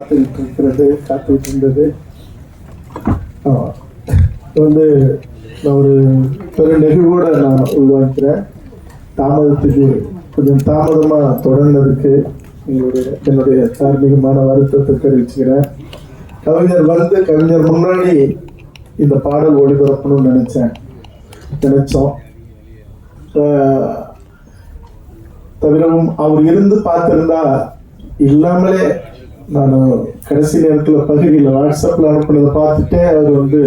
காத்துக்கிட்டு இருந்தது. வந்து நான் ஒரு பெரு நெகிழ்வோட நான் உருவாக்கிறேன். தாமதத்துக்கு கொஞ்சம் தாமதமாக தொடர்ந்ததுக்கு என்னுடைய தார்மீகமான வருத்தத்தை தெரிவிச்சுக்கிறேன். கவிஞர் முன்னாடி இந்த பாடல் ஒளிபரப்பணும்னு நினைச்சோம். தவிரவும் அவர் இருந்து பார்த்திருந்தா இல்லாமலே நான் கடைசி நேரத்தில் பகுதியில் வாட்ஸ்அப்பில் அனுப்பினதை பார்த்துட்டே அவர் வந்து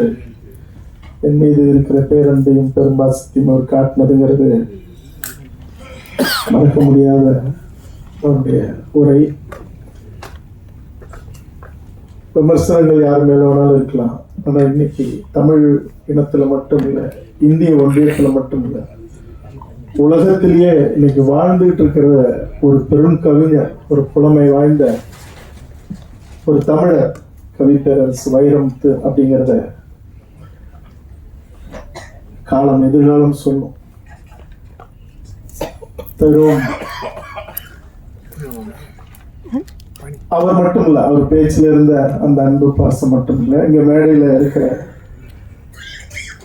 என் மீது இருக்கிற பேரன்பையும் பெரும்பாசத்தையும் அவர் காட்டினதுங்கிறது மறக்க முடியாத அவருடைய உரை. விமர்சனங்கள் யார் மேல வேணாலும் இருக்கலாம். ஆனால் இன்னைக்கு தமிழ் இனத்துல மட்டும் இல்லை, இந்திய ஒன்றியத்துல மட்டும் இல்லை, உலகத்திலேயே இன்னைக்கு வாழ்ந்துட்டு இருக்கிற ஒரு பெரும் கவிஞர், ஒரு புலமை வாய்ந்த ஒரு தமிழர் கவிப்பேரரசு வைரமுத்து அப்படிங்கிறத காலம் எதிர்காலம் சொல்லும். அவர் மட்டும் இல்ல, அவர் பேச்சில் இருந்த அந்த அன்பு பாசம் மட்டும் இல்லை, இங்க மேடையில இருக்கிற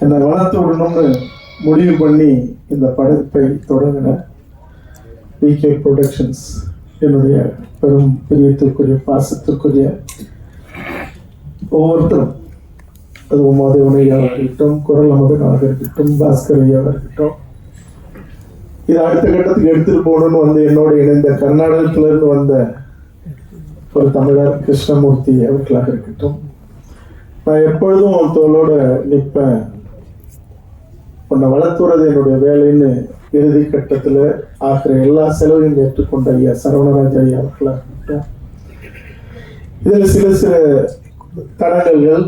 என்னை வளர்த்து விடணும்னு முடிவு பண்ணி இந்த படைப்பை தொடங்கின VK ப்ரொடக்ஷன்ஸ், என்னுடைய பெரும் பிரியத்திற்குரிய பாசத்திற்குரிய ஒவ்வொருத்தரும், அது உமாதேவன் ஐயாவாக இருக்கட்டும், குரல் அமதனாக இருக்கட்டும், பாஸ்கர் ஐயாவாக இருக்கட்டும், இது அடுத்த கட்டத்துக்கு எடுத்துட்டு போகணும்னு வந்து என்னோட இணைந்த கர்நாடகத்திலிருந்து வந்த ஒரு தமிழர் கிருஷ்ணமூர்த்தி அவர்களாக இருக்கட்டும், நான் எப்பொழுதும் தோளோட நிற்பேன், உன்னை வளர்த்துறது என்னுடைய வேலைன்னு இறுதி கட்டத்தில் ஆகிற எல்லா செலவையும் ஏற்றுக்கொண்ட ஐயா சரவணராஜ ஐயா அவர்களாக இருக்கட்டும். இதில் சில தடங்கல்கள்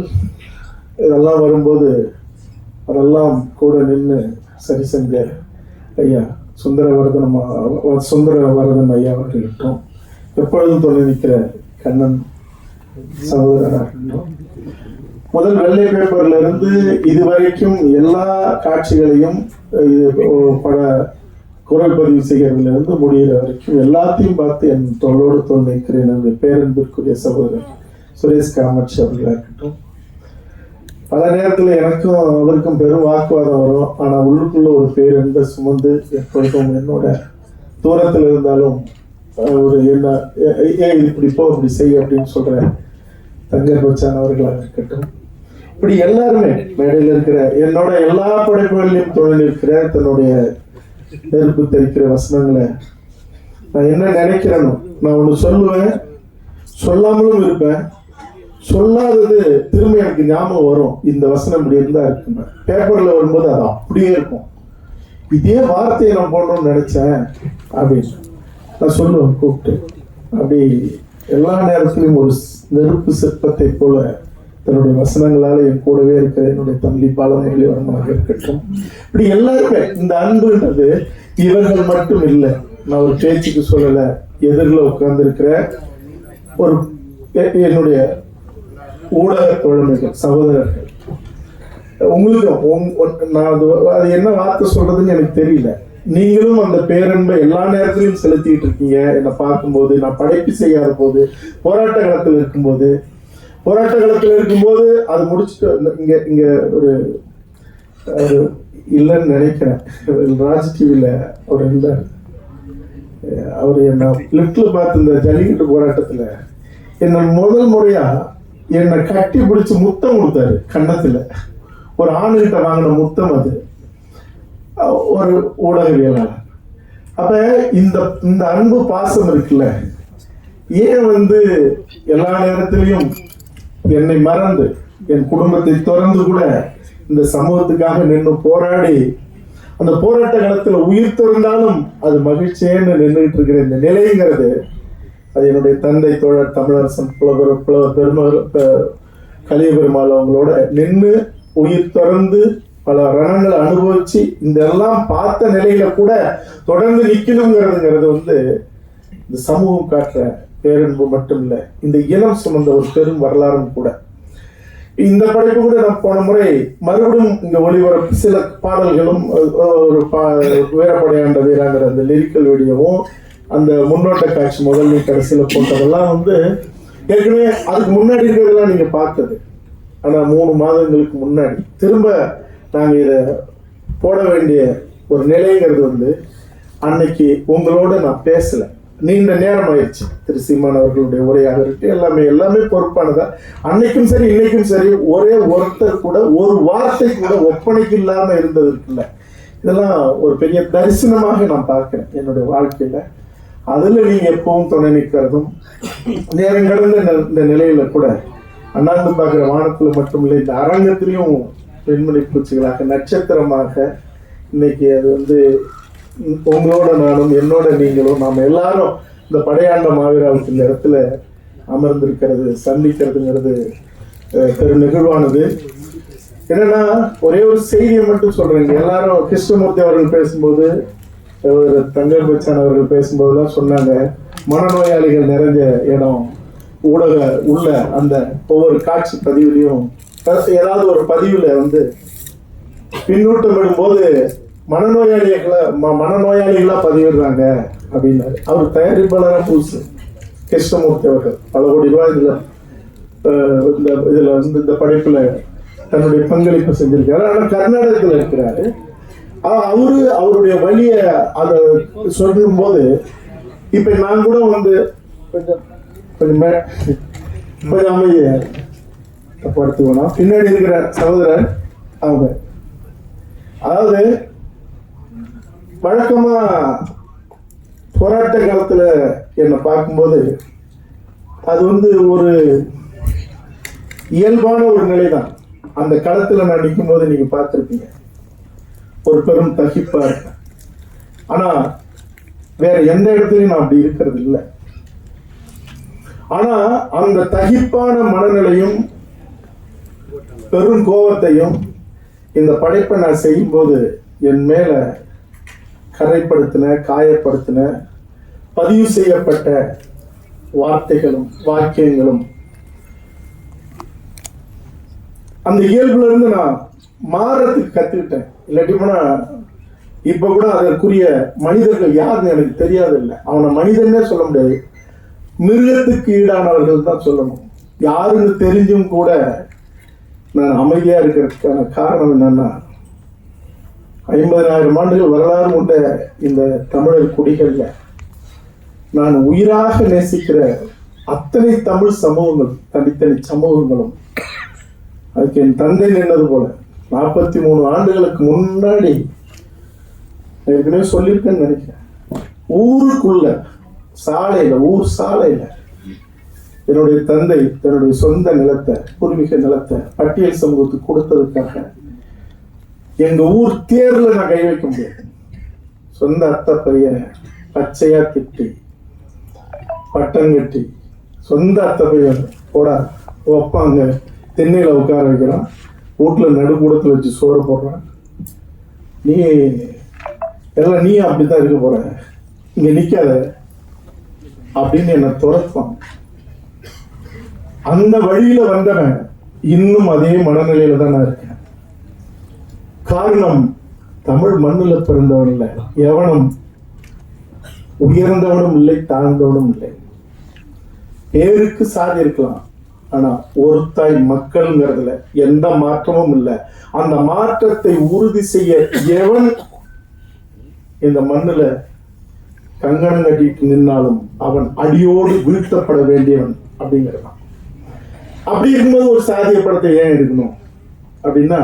இதெல்லாம் வரும்போது அதெல்லாம் கூட நின்று சரி செஞ்ச ஐயா சுந்தரவரதன் ஐயா அவர்கள் இருக்கட்டும், எப்பொழுதும் தொலை நிற்கிற கண்ணன் சகோதரராக இருக்கட்டும். முதல் வெள்ளை பேப்பர்ல இருந்து இதுவரைக்கும் எல்லா காட்சிகளையும் பட குரல் பதிவு செய்கிறதுல இருந்து முடிகிற வரைக்கும் எல்லாத்தையும் பார்த்து என் தோளோடு தோல் நிற்கிறேன் என்னுடைய பேரன்பிற்குரிய சகோதரர் சுரேஷ் காமாட்சி அவர்களாக இருக்கட்டும். பல நேரத்தில் எனக்கும் அவருக்கும் பெரும் வாக்குவாதம் வரும். ஆனால் உள்ளுக்குள்ள ஒரு பேரன்பை சுமந்து எப்பொழுதும் என்னோட தூரத்தில் இருந்தாலும் ஒரு என்ன இப்படி போ இப்படி செய் அப்படின்னு சொல்ற தங்கர் பச்சான் அவர்களாக இருக்கட்டும். இப்படி எல்லாருமே மேடையில் இருக்கிற என்னோட எல்லா படைப்புகளிலும் தொழில் இருக்கிற தன்னுடைய நெருப்பு தெரிக்கிற வசனங்களை நான் என்ன நினைக்கிறேனோ நான் ஒன்று சொல்லுவேன், சொல்லாமலும் இருப்பேன், சொல்லாதது திரும்ப எனக்கு ஞாபகம் வரும். இந்த வசனம் இப்படி இருந்தா இருக்குங்க பேப்பர்ல வரும்போது அது அப்படியே இருக்கும். இதே வார்த்தையை நான் போடணும்னு நினைச்சேன் அப்படின்னு நான் சொல்லுவேன் கூப்பிட்டு. அப்படி எல்லா நேரத்திலும் ஒரு நெருப்பு சிற்பத்தை போல தன்னுடைய வசனங்களால என் கூடவே இருக்கிற என்னுடைய தம்பி பாலமொழி வரமாக இருக்கட்டும். இப்படி எல்லாருமே இந்த அன்புன்றது இவர்கள் மட்டும் இல்லை. நான் ஒரு பேச்சுக்கு சொல்லலை, எதிரில் உட்கார்ந்து இருக்கிற ஒரு என்னுடைய ஊடக தோழமைகள் சகோதரர்கள், உங்களுக்கு நான் அது என்ன வார்த்தை சொல்றதுன்னு எனக்கு தெரியல. நீங்களும் அந்த பேரன்பை எல்லா நேரத்திலையும் செலுத்திட்டு இருக்கீங்க. என்னை பார்க்கும்போது, நான் படைப்பு செய்யாத போது, போராட்ட களத்தில் இருக்கும்போது அது முடிச்சுட்டு இங்க ஒரு இல்லைன்னு நினைக்கிறேன், ராஜ் டிவில அவர் இருந்தார். அவர் என்ன லிப்ட்ல பார்த்து இந்த ஜல்லிக்கட்டு போராட்டத்துல என்ன முதல் முறையா என்னை கட்டி பிடிச்சு முத்தம் கொடுத்தாரு கன்னத்துல. ஒரு ஆணுகிட்ட வாங்கின முத்தம் அது, ஒரு ஊடகவியலாளர். அப்ப இந்த அன்பு பாசம் இருக்குல்ல, ஏன் வந்து எல்லா நேரத்திலையும் என்னை மறந்து என் குடும்பத்தை திறந்து கூட இந்த சமூகத்துக்காக நின்று போராடி அந்த போராட்ட காலத்துல உயிர் திறந்தாலும் அது மகிழ்ச்சியேன்னு நின்றுட்டு இருக்கிற இந்த நிலைங்கிறது, அது என்னுடைய தந்தை தோழர் தமிழரசன் புலவர் பெருமாள் கலிய பெருமாள் அவங்களோட நின்று உயிர் திறந்து பல ரணங்களை அனுபவிச்சு இந்த எல்லாம் பார்த்த நிலையில கூட தொடர்ந்து நிக்கணுங்கிறதுங்கிறது வந்து இந்த சமூகம் காட்டுற பேரன்பு மட்டும் இல்லை, இந்த இனம் சுமந்த ஒரு பெரும் வரலாறும் கூட. இந்த படைப்பு கூட நான் போன முறை மறுபடியும் இங்க ஒளிபரப்பு சில பாடல்களும் ஒரு வீரப்படையாண்ட வீராங்கிற அந்த லிரிக்கல் வீடியோவும் அந்த முன்னோட்ட காட்சி முதல் கடைசியில போட்டதெல்லாம் வந்து ஏற்கனவே அதுக்கு முன்னாடி இருக்கிறதெல்லாம் நீங்க பார்த்தது. ஆனா 3 மாதங்களுக்கு முன்னாடி திரும்ப நாங்க இதை போட வேண்டிய ஒரு நிலைங்கிறது அன்னைக்கு உங்களோட நான் பேசல. நீண்ட நேரம் ஆயிடுச்சு. திரு சீமான் அவர்களுடைய உரையாக இருக்கு, எல்லாமே பொறுப்பானதா. அன்னைக்கும் சரி இன்னைக்கும் சரி ஒரே ஒருத்தர் கூட ஒரு வார்த்தை கூட ஒப்பனைக்கு இல்லாம இருந்தது இருக்குல்ல, இதெல்லாம் ஒரு பெரிய தரிசனமாக நான் பார்க்கிறேன் என்னுடைய வாழ்க்கையில. அதுல நீங்க எப்பவும் துணை நிற்கிறதும் நேரம் கடந்த இந்த நிலையில கூட அண்ணாந்து பார்க்கிற வானத்துல மட்டுமில்லை, இந்த அரங்கத்திலையும் பெண்மணி பூச்சிகளாக நட்சத்திரமாக இன்னைக்கு அது உங்களோட நானும் என்னோட நீங்களும் நாம எல்லாரும் இந்த படையாண்ட மாவீராவுக்கு இந்த இடத்துல அமர்ந்திருக்கிறது சந்திக்கிறதுங்கிறது பெரு நிகழ்வானது. என்னன்னா ஒரே ஒரு செய்தியை மட்டும் சொல்றேங்க. எல்லாரும் கிருஷ்ணமூர்த்தி அவர்கள் பேசும்போது, தங்கர் பச்சான் அவர்கள் பேசும்போதெல்லாம் சொன்னாங்க, மனநோயாளிகள் நிறைஞ்ச இடம் ஊடக உள்ள அந்த ஒவ்வொரு காட்சி பதிவுலையும் ஏதாவது ஒரு பதிவுல பின்னூட்டம் விடும்போது மனநோயாளிகளா பதிவிடுறாங்க அப்படின்னாரு. அவர் தயாரிப்பாளராக புதுசு கிருஷ்ணமூர்த்தி அவர்கள் பல கோடி ரூபாய் இதுல இந்த படைப்புல தன்னுடைய பங்களிப்பு செஞ்சிருக்காரு. ஆனா கர்நாடகத்துல இருக்கிறாரு. அவருடைய வழிய அதை சொல்லும் போது இப்ப நான் கூட கொஞ்சம் அமைதியா படுத்துக்கணும். பின்னாடி இருக்கிற சகோதரர் அவங்க அதாவது வழக்கமா போராட்ட காலத்துல என்னை பார்க்கும்போது அது ஒரு இயல்பான ஒரு நிலைதான். அந்த களத்துல நான் நிற்கும் போது நீங்க பார்த்திருப்பீங்க, ஒரு பெரும் தகிப்பா இருக்கு. ஆனா வேற எந்த இடத்துலயும் நான் அப்படி இருக்கிறது இல்லை. ஆனா அந்த தகிப்பான மனநிலையும் பெரும் கோபத்தையும் இந்த படைப்பை நான் செய்யும் போது என் மேல கரைப்படுத்தின, காயப்படுத்தின, பதிவு செய்யப்பட்ட வார்த்தைகளும் வாக்கியங்களும் அந்த இயல்புல இருந்து நான் மாறத்துக்கு கத்துக்கிட்டேன். இல்லாட்டி போனா இப்ப கூட அதற்குரிய மனிதர்கள் யாருன்னு எனக்கு தெரியாது இல்லை. அவனை மனிதனே சொல்ல முடியாது, மிருகத்துக்கு ஈடானவர்கள் தான் சொல்லணும். யாருன்னு தெரிஞ்சும் கூட நான் அமைதியா இருக்கிறதுக்கான காரணம் என்னன்னா, 50,000 ஆண்டுகள் வரலாறு கொண்ட இந்த தமிழர் குடிகள்ல நான் உயிராக நேசிக்கிற அத்தனை தமிழ் சமூகங்கள், தனித்தனி சமூகங்களும் அதுக்கு என் தந்தை நின்னது போல 43 ஆண்டுகளுக்கு முன்னாடி ஏற்கனவே சொல்லியிருக்கேன்னு நினைக்கிறேன், ஊருக்குள்ள சாலையில, ஊர் சாலையில என்னுடைய தந்தை தன்னுடைய சொந்த நிலத்தை, பூர்வீக நிலத்தை பட்டியல் சமூகத்துக்கு கொடுத்ததுக்காக எங்க ஊர் தேர்ல நான் கை வைக்க முடியாது. சொந்த அத்தை பையன் பச்சையா திட்டி பட்டம் கட்டி, சொந்த அத்தை பையன் போடா அங்க தென்னையில உட்கார வைக்கிறான், வீட்டுல நடுக்கூடத்துல வச்சு சோறு போடுறான், நீ எல்லாம் நீ அப்படித்தான் இருக்க போற, இங்க நிக்காத அப்படின்னு என்ன துரத்துவான். அந்த வழியில வந்தவன் இன்னும் அதே மனநிலையில தான் நான் இருக்கேன். காரணம், தமிழ் மண்ணுல பிறந்தவன் இல்லை, எவனும் உயர்ந்தவனும் இல்லை தாழ்ந்தவனும் இல்லை. பேருக்கு சாதி இருக்கலாம், ஆனா ஒரு தாய் மக்கள்ங்கிறதுல எந்த மாற்றமும் இல்லை. அந்த மாற்றத்தை உறுதி செய்ய எவன் இந்த மண்ணுல கங்கணம் கட்டிட்டு நின்னாலும் அவன் அடியோடு வீழ்த்தப்பட வேண்டியவன் அப்படிங்கிறதான். அப்படி இருக்கும்போது ஒரு சாதிய படத்தை ஏன் எடுக்கணும் அப்படின்னா,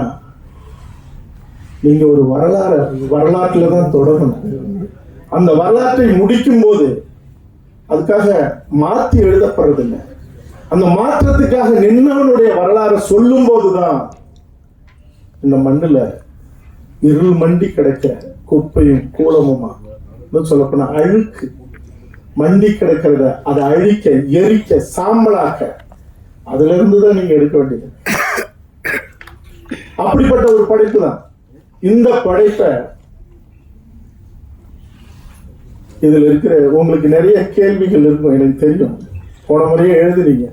நீங்க ஒரு வரலாற்றுல தான் தொடங்கணும். அந்த வரலாற்றை முடிக்கும் போது அதுக்காக மாற்றி எழுதப்படுறதில்லை, அந்த மாற்றத்துக்காக நின்னவனுடைய வரலாறு சொல்லும் போதுதான் இந்த மண்ணுல இருள் மண்டி கிடைக்க குப்பையும் கூலமுமா சொல்லப்போனா அழுக்கு மண்டி கிடக்கிறத அதை அழிக்க, எரிக்க, சாம்பலாக்க, அதுல இருந்துதான் நீங்க எடுக்க வேண்டியது. அப்படிப்பட்ட ஒரு படைப்பு தான் இந்த படைப்பை. இதுல இருக்கிற உங்களுக்கு நிறைய கேள்விகள் இருக்கும், எனக்கு தெரியும். போன முறையே எழுதுனீங்க,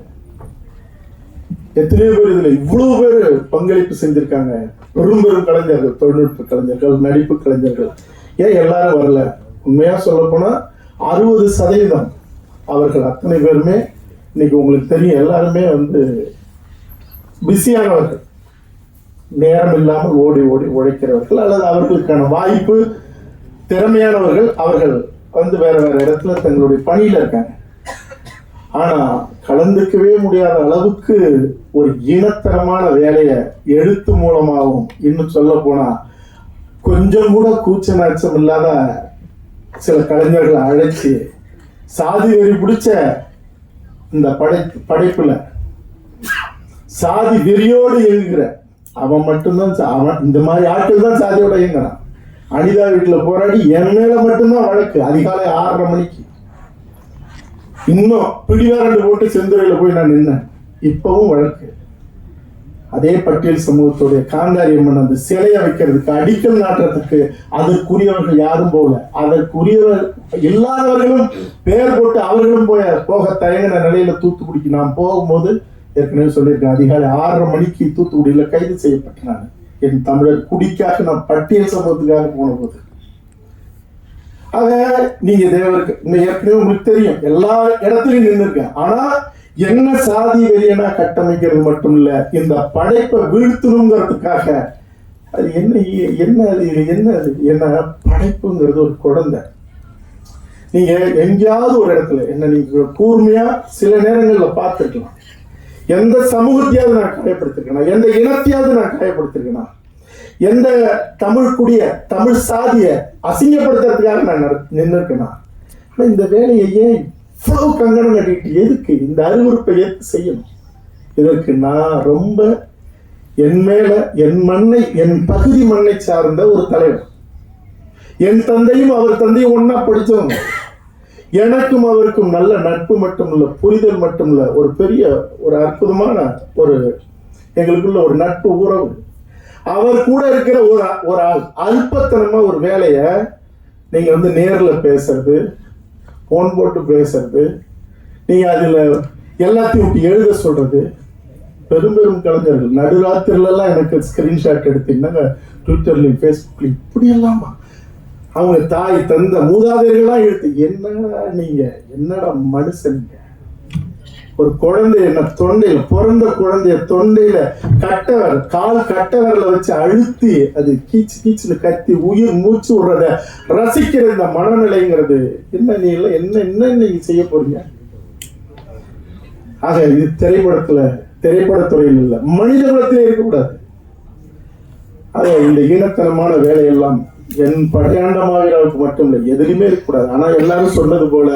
எத்தனையோ பேர் இதுல இவ்வளவு பேர் பங்களிப்பு செஞ்சிருக்காங்க. பெரும் பெரும் கலைஞர்கள், தொழில்நுட்ப கலைஞர்கள், நடிப்பு கலைஞர்கள், ஏன் எல்லாரும் வரல? உண்மையா சொல்ல போனா 60% அவர்கள் அத்தனை பேருமே இன்னைக்கு உங்களுக்கு தெரியும், எல்லாருமே வந்து பிஸியானவர்கள், நேரம் இல்லாமல் ஓடி ஓடி உழைக்கிறவர்கள், அல்லது அவர்களுக்கான வாய்ப்பு திறமையானவர்கள், அவர்கள் வந்து வேற வேற இடத்துல தங்களுடைய பணியில இருக்காங்க. ஆனா கலந்துக்கவே முடியாத அளவுக்கு ஒரு இனத்தரமான வேலையை எழுத்து மூலமாகவும், இன்னும் சொல்ல போனா கொஞ்சம் கூட கூச்ச நாச்சம் இல்லாத சில கலைஞர்களை அழைச்சி சாதி வெறி பிடிச்ச இந்த படைப்புல சாதி வெறியோடு இயங்குகிற அவன் மட்டும்தான், அவன் இந்த மாதிரி ஆட்கள் தான் சாதியோட இயங்குறான். அனிதா வீட்டுல போராடி என் மேல மட்டும்தான் வழக்கு, அதிகாலை 6:30 மணிக்கு. இன்னும் பிடிவாரண்டு போட்டு செந்துறையில போய் நான் நின்னேன், இப்பவும் வழக்கு. அதே பட்டியல் சமூகத்துடைய காந்தாரி அம்மன் அந்த சிலையை வைக்கிறதுக்கு, அடிக்கல் நாட்டுறதுக்கு அதற்குரியவர்கள் யாரும் போகல. அதற்குரியவர் இல்லாதவர்களும் பேர் போட்டு அவர்களும் போக தயங்கின நிலையில தூத்துக்குடிக்கு நான் போகும்போது, ஏற்கனவே சொல்லியிருக்கேன், அதிகாலை 6:30 மணிக்கு தூத்துக்குடியில கைது செய்யப்பட்டேன் நான். என் தமிழர் குடிக்காக நான் பட்டியல் சமூகத்துக்காக போன போது. ஆக நீங்க தேவருக்கு ஏற்கனவே உங்களுக்கு தெரியும், எல்லா இடத்துலயும் நின்று இருக்கேன். ஆனா என்ன சாதி வெறியனா கட்டமைக்கிறது மட்டும் இல்ல, இந்த படைப்பை வீழ்த்தணுங்கிறதுக்காக அது என்ன படைப்புங்கிறது ஒரு குழந்தை. நீங்க எங்கேயாவது ஒரு இடத்துல என்ன நீங்க கூர்மையா சில நேரங்கள்ல பார்த்துருக்கலாம். எந்த சமூகத்தையாவது நான் காயப்படுத்திருக்கேன், எந்த இனத்தையாவது நான் காயப்படுத்திருக்கேன், எந்த தமிழ் குடிய தமிழ் சாதிய அசிங்கப்படுத்துறதுக்காக நான் நின்று இருக்கேன். ஆனா இந்த வேலையை ஏன் இவ்வளவு கங்கணம் கட்டிட்டு எதுக்கு இந்த அறிவுறுப்பை ஏற்று செய்யணும்? இதற்கு நான் ரொம்ப என் மேல என் மண்ணை, என் பகுதி மண்ணை சார்ந்த ஒரு தலைவர். என் தந்தையும் அவர் தந்தையும் ஒன்னா படிச்சவங்க. எனக்கும் அவருக்கும் நல்ல நட்பு மட்டும் இல்ல, புரிதல் மட்டும் இல்ல, ஒரு பெரிய ஒரு அற்புதமான ஒரு எங்களுக்குள்ள ஒரு நட்பு உறவு. அவர் கூட இருக்கிற ஒரு ஆள் அல்பத்தனமா ஒரு வேலைய நீங்க வந்து நேர்ல பேசுறது, போன் போட்டு பேசுறது, நீங்க அதுல எல்லாத்தையும் விட்டு எழுத சொல்றது. பெரும் பெரும் கலைஞர்கள் நடுராத்திரில எல்லாம் எனக்கு ஸ்கிரீன்ஷாட் எடுத்தீங்கன்னா ட்விட்டர்லயும் ஃபேஸ்புக்லயும் இப்படி எல்லாமா அவங்க தாய் தந்த மூதாதையர்கள்லாம் எடுத்து, என்னடா நீங்க, என்னடா மனுஷனுங்க, ஒரு குழந்தை என்ன தொண்டையில பிறந்த குழந்தைய தொண்டையில கால் கட்டவரில் வச்சு அழுத்தி அது கீச்சு கீச்சுன்னு கத்தி உயிர் மூச்சு விடுறத ரசிக்கிற இந்த மனநிலைங்கிறது என்ன நீ இல்லை என்ன நீங்க செய்ய போறீங்க? ஆக இது திரைப்படத்துறையில் இல்ல, மனித குலத்திலே இருக்கக்கூடாது. ஆக இந்த ஈனத்தனமான வேலையெல்லாம் என் படையாண்டமாவிற்கு மட்டும் இல்லை, எதிலுமே இருக்கக்கூடாது. ஆனா எல்லாரும் சொன்னது போல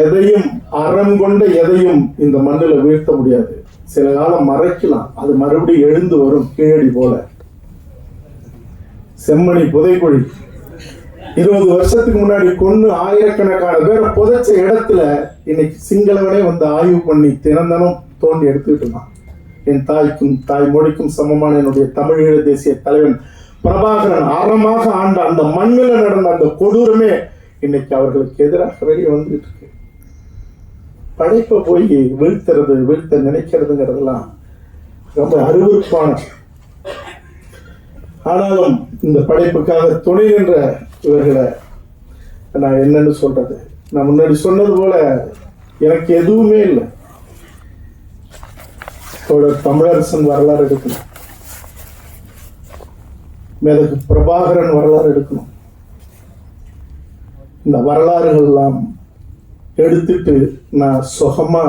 எதையும் அறம் கொண்ட எதையும் இந்த மண்ணில் வீழ்த்த முடியாது. சில காலம் மறைக்கலாம், அது மறுபடியும் எழுந்து வரும் கீழடி போல. செம்மணி புதைக்குழி 20 வருஷத்துக்கு முன்னாடி கொண்டு ஆயிரக்கணக்கான பேரை புதைச்ச இடத்துல இன்னைக்கு சிங்களவனே வந்து ஆய்வு பண்ணி தினந்தனம் தோண்டி எடுத்துக்கிட்டு இருந்தான். என் தாய்க்கும் தாய் மொழிக்கும் சமமான என்னுடைய தமிழீழ தேசிய தலைவன் பிரபாகரன் அறமாக ஆண்ட அந்த மண்ணில் நடந்த அந்த கொடூரமே இன்னைக்கு அவர்களுக்கு எதிராக வெளியே வந்துட்டு இருக்கு. படைப்பை போய் வீழ்த்த நினைக்கிறதுங்கிறதெல்லாம் ரொம்ப அருவருப்பான. ஆனாலும் இந்த படைப்புக்காக துணை நின்ற இவர்களை நான் என்னன்னு சொல்றது, நான் முன்னாடி சொன்னது போல எனக்கு எதுவுமே இல்லை. தமிழரசன் வரலாறு எடுக்கணும், மேதகு பிரபாகரன் வரலாறு எடுக்கணும். இந்த வரலாறுகள் எல்லாம் எடுத்துட்டு நான் சுகமா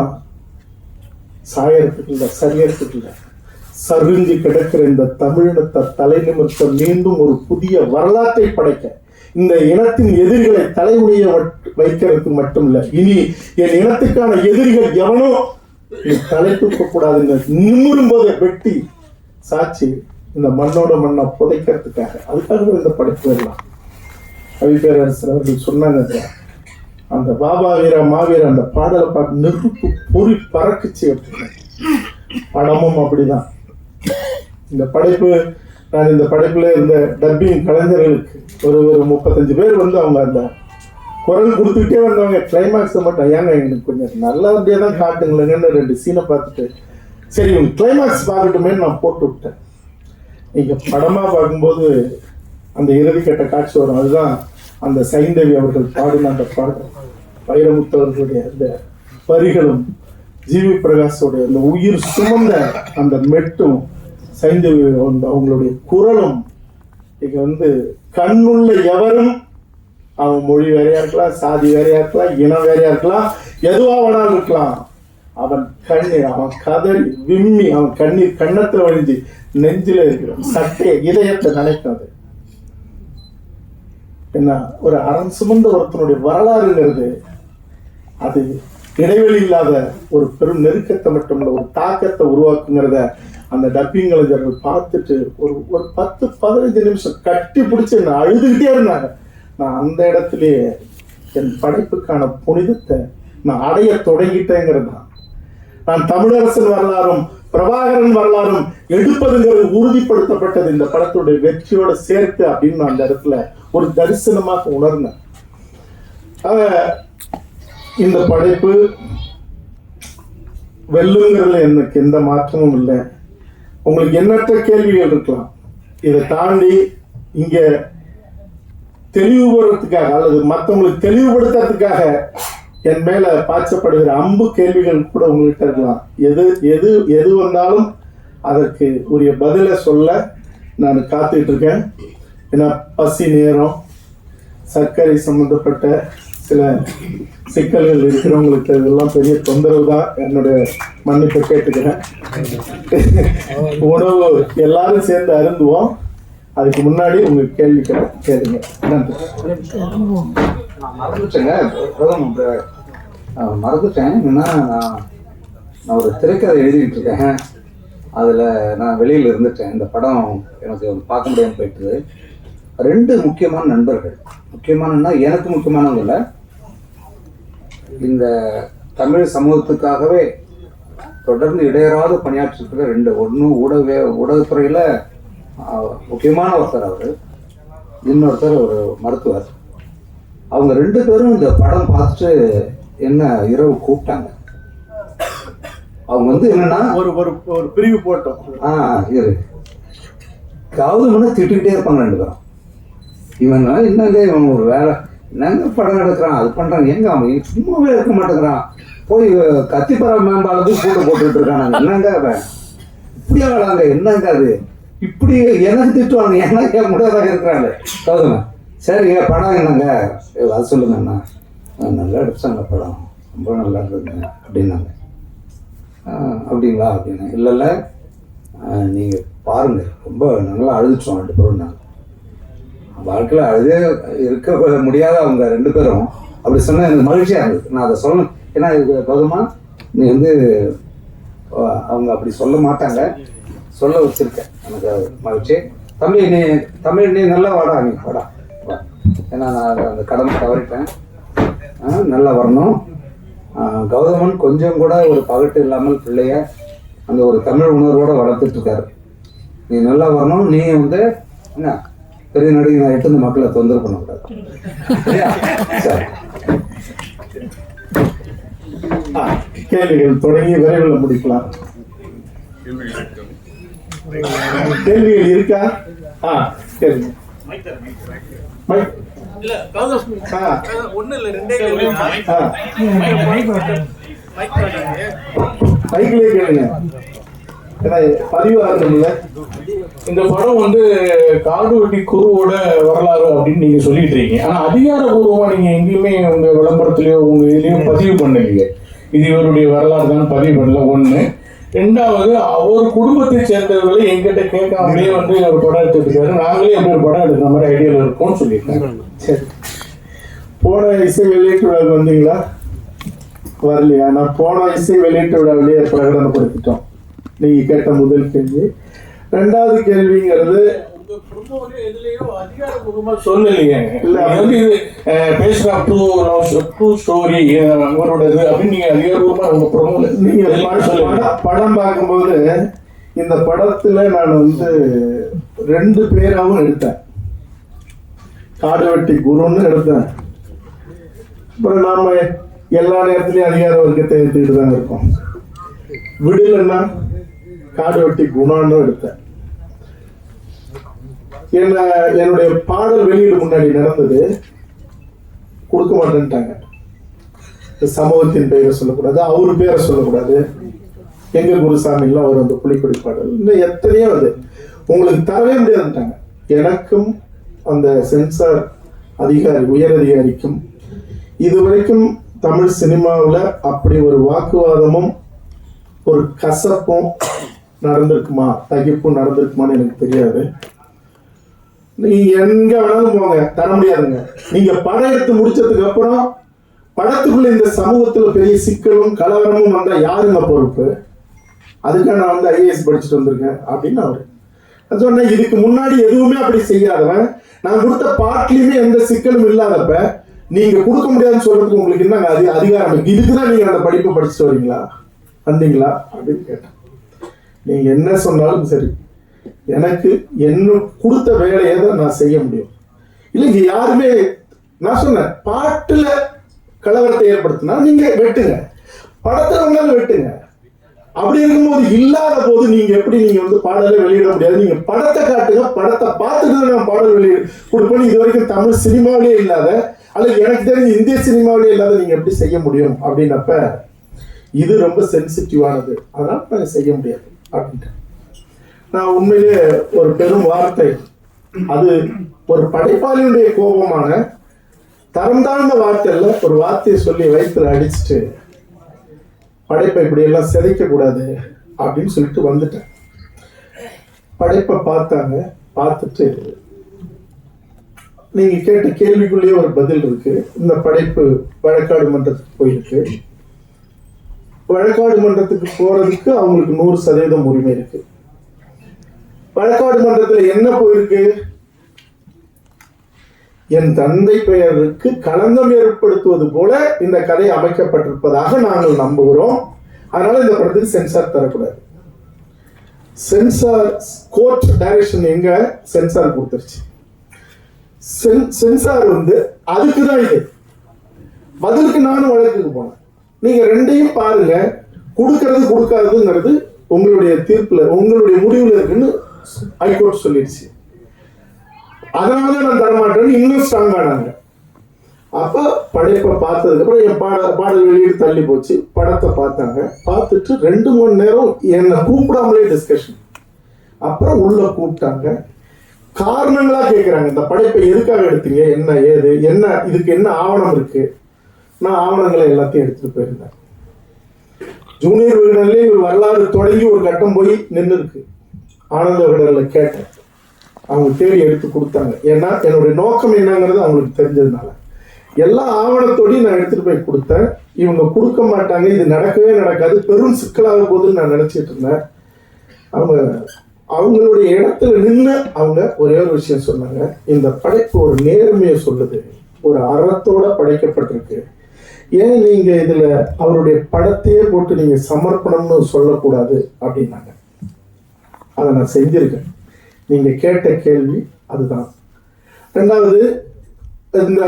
சாயறதுக்கு இல்லை, சரியறதுக்கு இல்லை, சரிஞ்சு கிடக்கிற இந்த தமிழினத்தை தலை நிமிர்த்த மீண்டும் ஒரு புதிய வரலாற்றை படைக்க, இந்த இனத்தின் எதிரிகளை தலைமுடிய வைக்கிறதுக்கு மட்டும் இல்லை, இனி என் இனத்துக்கான எதிரிகள் எவனோ தலை தூக்கக்கூடாதுன்னு நிமிரும் போதை வெட்டி சாட்சி இந்த மண்ணோட மண்ணை புதைக்கிறதுக்காக, அதுக்காக இந்த படைப்பு எல்லாம். கவிப்பேரரசர் அவர்கள் சொன்னாங்க, அந்த பாபா வீரா மாவீர அந்த பாடலை பார்த்து நெருப்பு பொறி பறக்குச்சு அப்படின்னு. படமும் அப்படிதான். இந்த படைப்பு, நான் இந்த படைப்புல இருந்த டப்பிங் கலைஞர்களுக்கு ஒரு 35 பேர் வந்து அவங்க அந்த குரல் கொடுத்துக்கிட்டே வந்தவங்க. கிளைமேக்ஸை மட்டும் ஏங்க எங்களுக்கு கொஞ்சம் நல்லபடியா தான் காட்டுங்களேன்னு 2 சீனை பார்த்துட்டு சரி இவங்க கிளைமேக்ஸ் பார்க்கட்டுமே நான் போட்டு விட்டேன். நீங்க படமா பார்க்கும்போது அந்த இறுதிக்கட்ட காட்சி வரும். அதுதான் அந்த சைந்தவி அவர்கள் பாடின அந்த பாடல், வைரமுத்து அவர்களுடைய அந்த வரிகளும் ஜிவி பிரகாஷோடைய அந்த உயிர் சுமந்த அந்த மெட்டும் சைந்தவி அவங்களுடைய குரலும் இங்க கண்ணுள்ள எவரும், அவன் மொழி வேறையா இருக்கலாம், சாதி வேறையா இருக்கலாம், இனம் வேறையா இருக்கலாம், எதுவா வேணாலும் இருக்கலாம், அவன் கண்ணீர், அவன் கதறி விம்மி, அவன் கண்ணீர் கண்ணத்துல வழிஞ்சு நெஞ்சில இருக்கிற சட்டைய இதயத்தை நினைக்காது. என்ன ஒரு அறம் சுமந்த ஒருத்தனுடைய வரலாறுங்கிறது அது இடைவெளி இல்லாத ஒரு பெரும் நெருக்கத்தை மட்டும் ஒரு தாக்கத்தை உருவாக்குங்கிறத அந்த டப்பிங் கலைஞர்கள் பார்த்துட்டு ஒரு 10-15 நிமிஷம் கட்டி பிடிச்சி என்ன அழுதுகிட்டே இருந்தாங்க. நான் அந்த இடத்துலயே என் படைப்புக்கான புனிதத்தை நான் அடைய தொடங்கிட்டேங்கிறது தான். நான் தமிழரசன் வரலாறும் பிரபாகரன் வரலாறும் எடுப்பதுங்கிறது உறுதிப்படுத்தப்பட்டது இந்த படத்துடைய வெற்றியோட சேர்த்து அப்படின்னு நான் அந்த இடத்துல ஒரு தரிசனமாக உணர்ந்தேன். இந்த படைப்பு வெல்லுங்கிறதுல எனக்கு எந்த மாற்றமும் இல்லை. உங்களுக்கு எண்ணற்ற கேள்விகள் இருக்கலாம். இதை தாண்டி இங்க தெளிவுபடுறதுக்காக அல்லது மற்றவங்களுக்கு தெளிவுபடுத்துறதுக்காக என் மேல பாய்ச்சப்படுகிற அம்பு கேள்விகள் கூட உங்ககிட்ட இருக்கலாம். எது வந்தாலும் அதற்கு உரிய பதிலை சொல்ல நான் காத்துக்கிட்டு இருக்கேன். ஏன்னா பசி நேரம், சர்க்கரை சம்பந்தப்பட்ட சில சிக்கல்கள் இருக்கிறவங்களுக்கு இதெல்லாம் பெரிய தொந்தரவு தான். என்னுடைய மன்னிப்பை கேட்டுக்கிறேன். உணவு எல்லாரும் சேர்ந்து அருந்துவோம். அதுக்கு முன்னாடி உங்க கேள்வி கேளுங்க. நன்றி. நான் மறந்துட்டேன். என்னன்னா நான் ஒரு திரைக்கதை எழுதிக்கிட்டு இருக்கேன். அதில் நான் வெளியில் இருந்துட்டேன். இந்த படம் எனக்கு பார்க்க முடியாமல் போயிட்டுது. 2 முக்கியமான நண்பர்கள், முக்கியமானன்னா எனக்கு முக்கியமானவங்க இல்லை, இந்த தமிழ் சமூகத்துக்காகவே தொடர்ந்து இடையறாது பணியாற்றிருக்கிற 2, ஒன்று ஊடகத்துறையில் முக்கியமான ஒருத்தர் அவர், இன்னொருத்தர் ஒரு மருத்துவர். அவங்க 2 பேரும் இந்த படம் பார்த்துட்டு என்ன இரவு கூப்பிட்டாங்க. அவங்க என்னன்னா ஒரு பிரிவு போட்டோம். இரு கௌதமனை திட்டுக்கிட்டே இருப்பாங்க 2 பேரும். இவன் என்னங்க இவன் ஒரு வேலை என்னங்க படம் எடுக்கிறான், அது பண்றான், எங்க அவன் சும்மாவே இருக்க மாட்டேங்கிறான், போய் கத்திப்பற மேம்பாலத்துக்கு கூட்ட போட்டுட்டு இருக்கான், என்னங்க அவன் இப்படியா வேளாங்க, என்னங்க அது இப்படி எனக்கு திட்டுவாங்க, என்ன முடியாதாக இருக்கிறாங்க கௌதமன். சரி படம் என்னங்க அது சொல்லுங்கண்ணா. நல்லா எடுத்தாங்க படம், ரொம்ப நல்லா இருந்ததுங்க அப்படின்னாங்க. அப்படிங்களா அப்படின்னு. இல்லை நீங்கள் பாருங்கள், ரொம்ப நல்லா அழுதுட்டோம் 2 பேரும். நாங்கள் வாழ்க்கையில் அழுதே இருக்க முடியாத அவங்க 2 பேரும் அப்படி சொன்னால் எனக்கு மகிழ்ச்சியாக இருந்தது. நான் அதை சொல்லணும். ஏன்னா இது கௌதமா நீ அவங்க அப்படி சொல்ல மாட்டாங்க, சொல்ல வச்சுருக்கேன். எனக்கு மகிழ்ச்சி. தமிழ் நீ நல்லா வாடா, நீ வாடா. ஏன்னா நான் அந்த கடமை தவறிட்டேன். நல்லா வரணும். கௌதமன் கொஞ்சம் கூட ஒரு பகட்டு இல்லாமல் பிள்ளைய அந்த ஒரு தமிழ் உணர்வோடு வளர்த்துட்டு இருக்காரு. நீ நல்லா வரணும். நீ என்ன பெரிய நடிகை நான் எட்டு இந்த மக்களை தொந்தரவு பண்ணக்கூடாது. சரி, கேள்விகள் தொடங்கி விரைவில் முடிக்கலாம். கேள்விகள் இருக்கா? கேளுங்க. மைக்கிலே கேளுங்க. பதிவாகல இந்த படம் காடுவெட்டி குருவோட வரலாறு அப்படின்னு நீங்க சொல்லிட்டு இருக்கீங்க. ஆனா அதிகாரபூர்வமா நீங்க எங்கேயுமே உங்க விளம்பரத்திலயோ உங்க இதுலயும் பதிவு பண்ணலீங்க. இது இவருடைய வரலாறு தான் பதிவு பண்ணல. 1. 2வது அவர் குடும்பத்தை சேர்ந்தவர்களை எங்கிட்ட கேட்காமலே ஒரு படம் எடுத்துருக்காரு. நாங்களே எப்படி ஒரு படம் எடுக்கிற மாதிரி ஐடியாவில் இருக்கோம்னு சொல்லியிருக்காங்க. சரி, போன இசை வெளியீட்டு விழாவுக்கு வந்தீங்களா? வரலையா? நான் போன இசை வெளியீட்டு விழாவிலேயே பிரகடனப்படுத்திட்டோம். நீங்க கேட்ட முதல் கேள்வி. 2வது கேள்விங்கிறது சொல்லலையே. படம் பார்க்கும்போது இந்த படத்துல நான் 2 பேராவும் எடுத்தேன். காடுவெட்டி குருன்னு எடுத்தேன். அப்புறம் நாம எல்லா நேரத்திலையும் அதிகார வர்க்கத்தை எடுத்துக்கிட்டு தான் இருக்கோம். விடலன்னா காடுவெட்டி குணான்னு எடுத்தேன். என்னுடைய பாடல் வெளியீடு முன்னாடி நடந்தது, கொடுக்க மாட்டேன்ட்டாங்க. சமூகத்தின் பெயரை சொல்லக்கூடாது, அவரு பேரை சொல்லக்கூடாது, எங்க குருசாமிலாம் அவர் அந்த புலிக்கொடி பாடல், இன்னும் எத்தனையோ அது உங்களுக்கு தரவே முடியாதுட்டாங்க. எனக்கும் அந்த சென்சார் அதிகாரி உயர் அதிகாரிக்கும் இதுவரைக்கும் தமிழ் சினிமாவில் அப்படி ஒரு வாக்குவாதமும் ஒரு கசப்பும் நடந்திருக்குமா, தகிப்பும் நடந்திருக்குமான்னு எனக்கு தெரியாது. நீங்க எங்க வேணாலும் போங்க, தர முடியாதுங்க. நீங்க படம் எடுத்து முடிச்சதுக்கு அப்புறம் படத்துக்குள்ள இந்த சமூகத்துல பெரிய சிக்கலும் கலவரமும் வந்தா யாருங்க பொறுப்பு? அதுக்காக நான் வந்து ஐஏஎஸ் படிச்சுட்டு வந்திருக்கேன் அப்படின்னு அவரு சொன்னேன். இதுக்கு முன்னாடி எதுவுமே அப்படி செய்யாதவன், நான் கொடுத்த பாட்டிலுமே எந்த சிக்கலும் இல்லாதப்ப நீங்க கொடுக்க முடியாதுன்னு சொல்றதுக்கு உங்களுக்கு என்ன அதிகாரம் இருக்கு? இதுக்குதான் நீங்க அந்த படிப்பை படிச்சுட்டு வரீங்களா, வந்தீங்களா அப்படின்னு கேட்டேன். நீங்க என்ன சொன்னாலும் சரி, எனக்கு என்ன கொடுத்த வேலையை தான் நான் செய்ய முடியும். இல்லைங்க யாருமே, நான் சொன்னேன் பாட்டுல கலவரத்தை ஏற்படுத்தினா நீங்க வெட்டுங்க, படத்துல வந்தாலும் வெட்டுங்க. அப்படி இருக்கும்போது இல்லாத போது நீங்க எப்படி நீங்க வந்து பாடலை வெளியிட முடியாது? நீங்க படத்தை காட்டுங்க, படத்தை பார்த்துட்டு நான் பாடல் வெளியிட கொடுப்பேன். இது வரைக்கும் தமிழ் சினிமாவிலே இல்லாத, அல்லது எனக்கு தெரிஞ்ச இந்திய சினிமாவிலே இல்லாத நீங்க எப்படி செய்ய முடியும் அப்படின்னப்ப இது ரொம்ப சென்சிட்டிவானது, அதனால நாங்க செய்ய முடியாது அப்படின்ட்டு. நான் உண்மையிலே ஒரு பெரும் வார்த்தை, அது ஒரு படைப்பாளியுடைய கோபமான தரம் தாழ்ந்த வார்த்தையில் ஒரு வார்த்தையை சொல்லி வயிற்றுல அடிச்சுட்டு படைப்பை இப்படி எல்லாம் சிதைக்க கூடாது அப்படின்னு சொல்லிட்டு வந்துட்டேன். படைப்பை பார்த்தாங்க, பார்த்துட்டு நீங்க கேட்ட கேள்விக்குள்ளேயே ஒரு பதில் இருக்கு. இந்த படைப்பு வழக்காடு மன்றத்துக்கு போயிருக்கு. வழக்காடு மன்றத்துக்கு போறதுக்கு அவங்களுக்கு 100% உரிமை இருக்கு. வழக்காடு மன்றத்துல என்ன போயிருக்கு? என் தந்தை பெயருக்கு களங்கம் ஏற்படுத்துவது போல இந்த கதை அமைக்கப்பட்டிருப்பதாக நாங்கள் நம்புகிறோம், அதனால இந்த படத்துக்கு சென்சார் தரக்கூடாது. சென்சார் கோர்ட் டைரக்ஷன் எங்க சென்சார் கொடுத்துருச்சு. சென்சார் வந்து அதுக்குதான் இது பதிலுக்கு நானும் வழக்குக்கு போனேன். நீங்க ரெண்டையும் பாருங்க, கொடுக்கறது கொடுக்காததுங்கிறது உங்களுடைய தீர்ப்புல உங்களுடைய முடிவுல இருக்குன்னு ஹைகோர்ட் சொல்லிடுச்சு. அதனாலதான் நான் தரமாட்டேன்னு இன்னும் ஸ்ட்ராங் ஆனாங்க. அப்ப படைப்பை பார்த்ததுக்கு அப்புறம் என் பாடல் வெளியீடு தள்ளி போச்சு. படத்தை பார்த்தாங்க, பார்த்துட்டு 2 மணி நேரம் என்னை கூப்பிடாமலே டிஸ்கஷன். அப்புறம் உள்ள கூப்பிட்டாங்க, காரணங்களா கேட்கிறாங்க, இந்த படைப்பை எதுக்காக எடுத்தீங்க, என்ன ஏது, என்ன இதுக்கு என்ன ஆவணம் இருக்கு. நான் ஆவணங்களை எல்லாத்தையும் எடுத்துட்டு போயிருந்தேன். ஜூனியர் விகடன்லேயே ஒரு வரலாறு தொடங்கி ஒரு கட்டம் போய் நின்று இருக்கு. ஆனந்த விகடன்ல கேட்டேன், அவங்க தேடி எடுத்து கொடுத்தாங்க. ஏன்னா என்னுடைய நோக்கம் என்னங்கிறது அவங்களுக்கு தெரிஞ்சதுனால எல்லா ஆவணத்தோடையும் நான் எடுத்துட்டு போய் கொடுத்தேன். இவங்க கொடுக்க மாட்டாங்க, இது நடக்கவே நடக்காது, பெரும் சிக்கலாக போகுதுன்னு நான் நினைச்சிட்டு இருந்தேன். அவங்க அவங்களுடைய இடத்துல நின்று அவங்க ஒரே ஒரு விஷயம் சொன்னாங்க, இந்த படைப்பு ஒரு நேர்மையை சொல்லுது, ஒரு அறத்தோட படைக்கப்பட்டிருக்கு, ஏன் நீங்க இதுல அவருடைய படத்தையே போட்டு நீங்க சமர்ப்பணம்னு சொல்லக்கூடாது அப்படின்னாங்க. அதை நான் செஞ்சிருக்கேன். நீங்க கேட்ட கேள்வி அதுதான். ரெண்டாவது, இந்த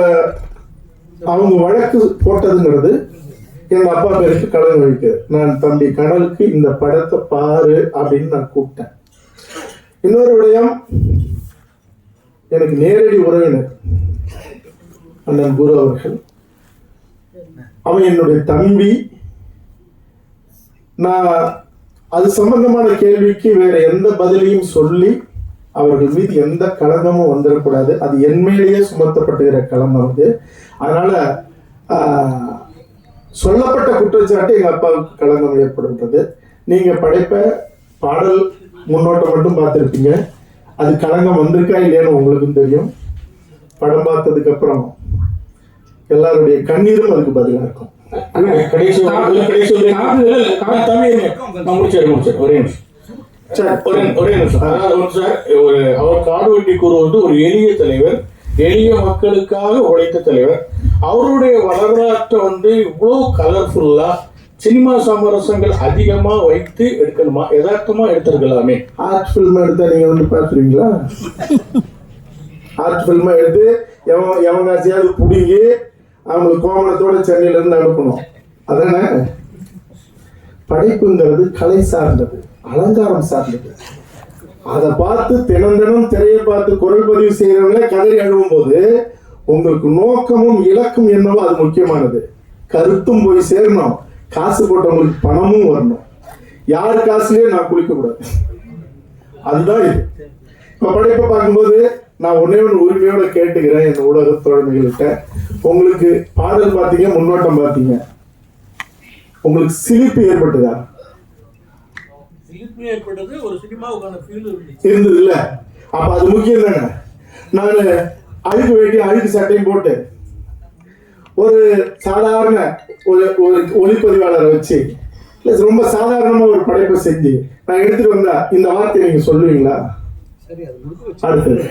அவங்க வழக்கு போட்டதுங்கிறது எங்க அப்பா பேருக்கு கடன் வைக்க, நான் தம்பி கனலுக்கு இந்த படத்தை பாரு அப்படின்னு நான் கூப்பிட்டேன். இன்னொரு விடயம், எனக்கு நேரடி உறவினர் அண்ணன் குரு அவர்கள், அவன் என்னுடைய தம்பி. நான் அது சம்பந்தமான கேள்விக்கு வேற எந்த பதிலையும் சொல்லி அவர்கள் மீது எந்த களங்கமும் வந்துடக்கூடாது, அது என் மேலேயே சுமத்தப்பட்டுகிற களங்கம் அது. அதனால சொல்லப்பட்ட குற்றச்சாட்டு எங்க அப்பாவுக்கு களங்கம் ஏற்படுகிறது. நீங்க படைப்ப பாடல் முன்னோட்டம் மட்டும் பார்த்துருப்பீங்க, அது களங்கம் வந்திருக்கா இல்லையான்னு உங்களுக்கும் தெரியும். படம் பார்த்ததுக்கு அப்புறம் எல்லாருடைய கண்ணீரும் அதுக்கு பதிலாக இருக்கும். அவர் காடுவெட்டி குரு வந்து ஒரு எளிய தலைவர், எளிய மக்களுக்காக உழைத்த தலைவர். அவருடைய வரலாற்றை வந்து இவ்வளவு கலர்ஃபுல்லா சினிமா சமரசங்கள் அதிகமா வைத்து எடுக்கணுமா, யதார்த்தமா எடுத்திருக்கலாமே. ஆர்ட் ஃபில்ம் எடுத்தா நீங்க வந்து பாத்துருவீங்களா? ஆர்ட் ஃபில்மா எடுத்து எவங்காச்சியாவது பிடிங்கி அவங்களுக்கு கோமணத்தோட சென்னையில இருந்து அனுப்பணும், அதானே? படைப்புங்கிறது கலை சார்ந்தது, அலங்காரம் சார்ந்தது. அதை பார்த்து தினம் திரையை பார்த்து குரல் பதிவு செய்யறவங்களே கதறி அழுவும் போது உங்களுக்கு நோக்கமும் இலக்கும் என்னவோ அது முக்கியமானது. கருத்தும் போய் சேரணும், காசு போட்டவங்களுக்கு பணமும் வரணும். யார் காசுலயே நான் குளிக்க கூடாது. அதுதான் இது. இப்ப படைப்பை பார்க்கும்போது நான் ஒன்னே ஒன்று உரிமையோட கேட்டுக்கிறேன் என் ஊடக தோழமைகள்கிட்ட. உங்களுக்கு பாடல் பார்த்தீங்க, முன்னோட்டம் பார்த்தீங்க, உங்களுக்கு சிலிப்பு ஏற்பட்டுதா? சிலிப்பு ஏற்பட்டது, ஒரு சினிமாவுக்கான ஃபீல் இருந்தது இல்ல? அப்ப அது முக்கியம் தானே. நான் அழுக்கு வேட்டி அழுக்கு சட்டையும் போட்டு ஒரு சாதாரண ஒரு ஒளிப்பதிவாளரை வச்சு இல்ல ரொம்ப சாதாரணமா ஒரு படைப்பை செஞ்சு நான் எடுத்துட்டு வந்தா இந்த வார்த்தையை நீங்க சொல்லுவீங்களா? அடுத்தது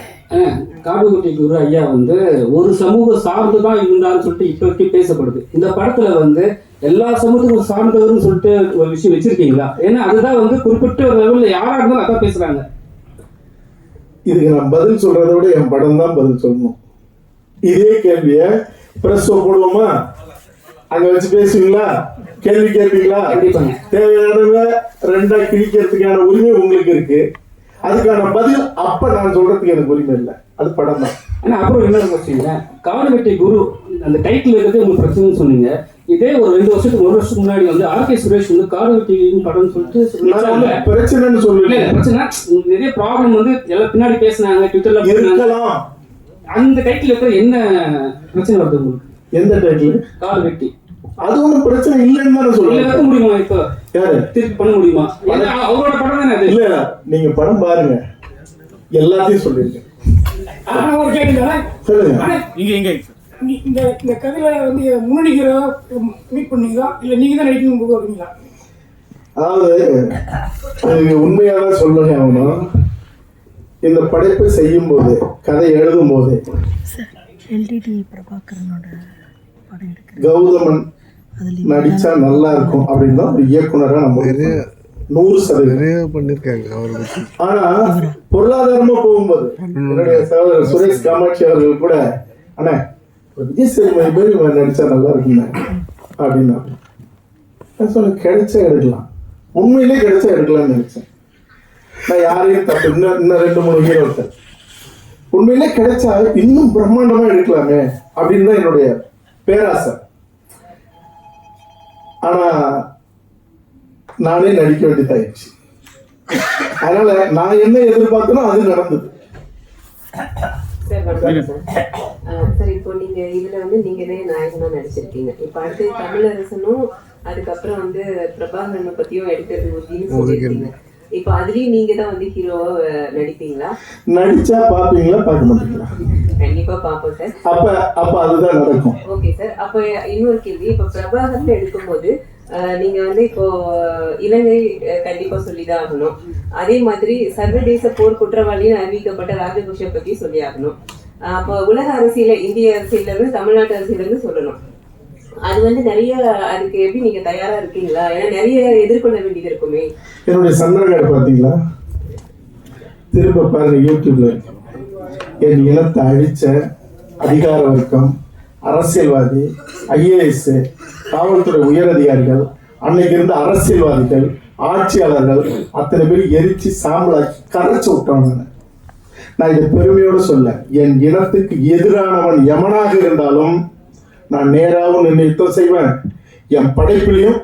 காடுகுட்டி குரு ஐயா வந்து ஒரு சமூக சார்ந்துதான் இருந்தான்னு சொல்லிட்டு இப்ப பேசப்படுது. இந்த படத்துல வந்து எல்லா சமூகத்துக்கும் சார்ந்தவர்னு சொல்லிட்டு ஒரு விஷயம் வச்சிருக்கீங்களா? ஏன்னா அதுதான் வந்து குறிப்பிட்ட ஒரு லெவல்ல யாரா இருந்தாலும் அதான் பேசுறாங்க. இதுக்கு நான் பதில் சொல்றதை விட என் படம் தான் பதில் சொல்லணும். இதே கேள்விய பிரஸ் போடுவோமா, அங்க வச்சு பேசுவீங்களா, கேள்வி கேட்பீங்களா? தேவையானவங்க ரெண்டா கிழிக்கிறதுக்கான உரிமை உங்களுக்கு இருக்கு. அதுக்கான பதில் அப்ப நான் சொல்றதுக்கு எனக்கு உரிமை இல்லை. அது படம் தான். ஆனா அப்புறம் என்ன வச்சீங்க, காடுவெட்டி குரு அந்த டைட்டில் இருக்கிறது உங்களுக்கு பிரச்சனைன்னு சொன்னீங்க. இதே ஒரு 2 வருஷத்துக்கு 1 வருஷத்துக்கு முன்னாடி வந்து ஆர்கே சுரேஷ் வந்து காடுவெட்டி படம் சொல்லிட்டு பிரச்சனைன்னு சொல்லல. பிரச்சனை நிறைய ப்ராப்ளம் வந்து எல்லாம் பின்னாடி பேசினாங்க, ட்விட்டர்ல இருக்கலாம். அந்த டைட்டில் இருக்கிற என்ன பிரச்சனை வருது உங்களுக்கு? எந்த டைட்டில்? காடுவெட்டி. அது ஒன்றும் பிரச்சனை இல்லைன்னு தானே சொல்லுங்க. வைக்க முடியுமா? இப்ப யாரு திருப்பி பண்ண முடியுமா? அவரோட படம் தானே அது. இல்ல நீங்க படம் பாருங்க, எல்லாத்தையும் சொல்லிருங்க. ஒரு கேளுங்க சொல்லுங்க. இந்த கதையில வந்து முன்னணி ஹீரோ மீட் பண்ணீங்களா இல்ல நீங்க தான் நடிக்கணும் போறீங்களா? அதாவது அது உண்மையாதான் சொல்லுங்க. அவனும் இந்த படைப்பை செய்யும் போது, கதை எழுதும் போது கௌதமன் நடிச்சா நல்லா இருக்கும் அப்படின்னு தான் ஒரு இயக்குனரா நம்ம 100% பண்ணிருக்காங்க அவருக்கு. ஆனா பொருளாதாரமா போகும்போது என்னுடைய சகோதரர் சுரேஷ் காமாட்சி அவர்கள் கூட அண்ணா விஜய் சேதுபதி பேர் நடிச்சா நல்லா இருக்குங்க அப்படின்னா நான் சொன்ன கிடைச்சா எடுக்கலாம், உண்மையிலே கிடைச்சா எடுக்கலாம்னு நினைச்சேன். நான் யாரையும் தப்பு இன்னும் 2-3 ஹீரோக்கள் உண்மையிலே கிடைச்சா இன்னும் பிரம்மாண்டமா எடுக்கலாமே அப்படின்னு தான் என்னுடைய பேராசை. ஆனா நானே நடிக்க வேண்டியதாயிடுச்சு. அதனால நான் என்ன எதிர்பார்த்தனோ அது நடந்தது. சார் இப்போ நீங்க இதுல வந்து நீங்களே நாயகனா நடிச்சிருக்கீங்க. இப்ப அடுத்து தமிழரசனும் அதுக்கப்புறம் வந்து பிரபாகரனை பத்தியும் எடுக்கிறது உறுதினு சொல்லியிருக்கீங்க. இப்ப அதுலயும் நீங்க தான் வந்து ஹீரோவா நடிப்பீங்களா? நடிச்சா பாப்பீங்களா, பார்க்க மாட்டீங்களா? கண்டிப்பா பாப்போம் சார். அப்ப அதுதான் நடக்கும். Okay sir. அப்ப இன்னொரு கேள்வி, இப்ப பிரபாகரன் எடுக்கும்போது நீங்க வந்து இப்போ இலங்கை கண்டிப்பா சொல்லிதான் ஆகணும். அதே மாதிரி சர்வதேச போர் குற்றவாளின்னு அறிவிக்கப்பட்ட ராஜபக்ஷ பத்தி சொல்லி ஆகணும். அப்போ உலக அரசியல, இந்திய அரசியல இருந்து தமிழ்நாட்டு அரசியல இருந்து சொல்லணும். அது வந்து நிறைய, அதுக்கு எப்படி நீங்க தயாரா இருக்கீங்களா? ஏன்னா நிறைய எதிர்கொள்ள வேண்டியது இருக்குமே. என்னுடைய சந்திரகார்டு பாத்தீங்களா? திரும்ப பாருங்க யூடியூப்ல. என் இனத்தை அழிச்ச அதிகார வர்க்கம், அரசியல்வாதி, IAS, காவல்துறை உயர் அதிகாரிகள், அன்னைக்கு இருந்த அரசியல்வாதிகள், ஆட்சியாளர்கள் அத்தனை பேர் எரிச்சு சாம்பலாக்கி கரைச்சு விட்டவங்க. நான் இதை பெருமையோடு சொல்ல, என் இனத்துக்கு எதிரானவன் எமனாக இருந்தாலும் நான் நேராகவும் நின்று யுத்தம் செய்வேன். என் படைப்பிலையும்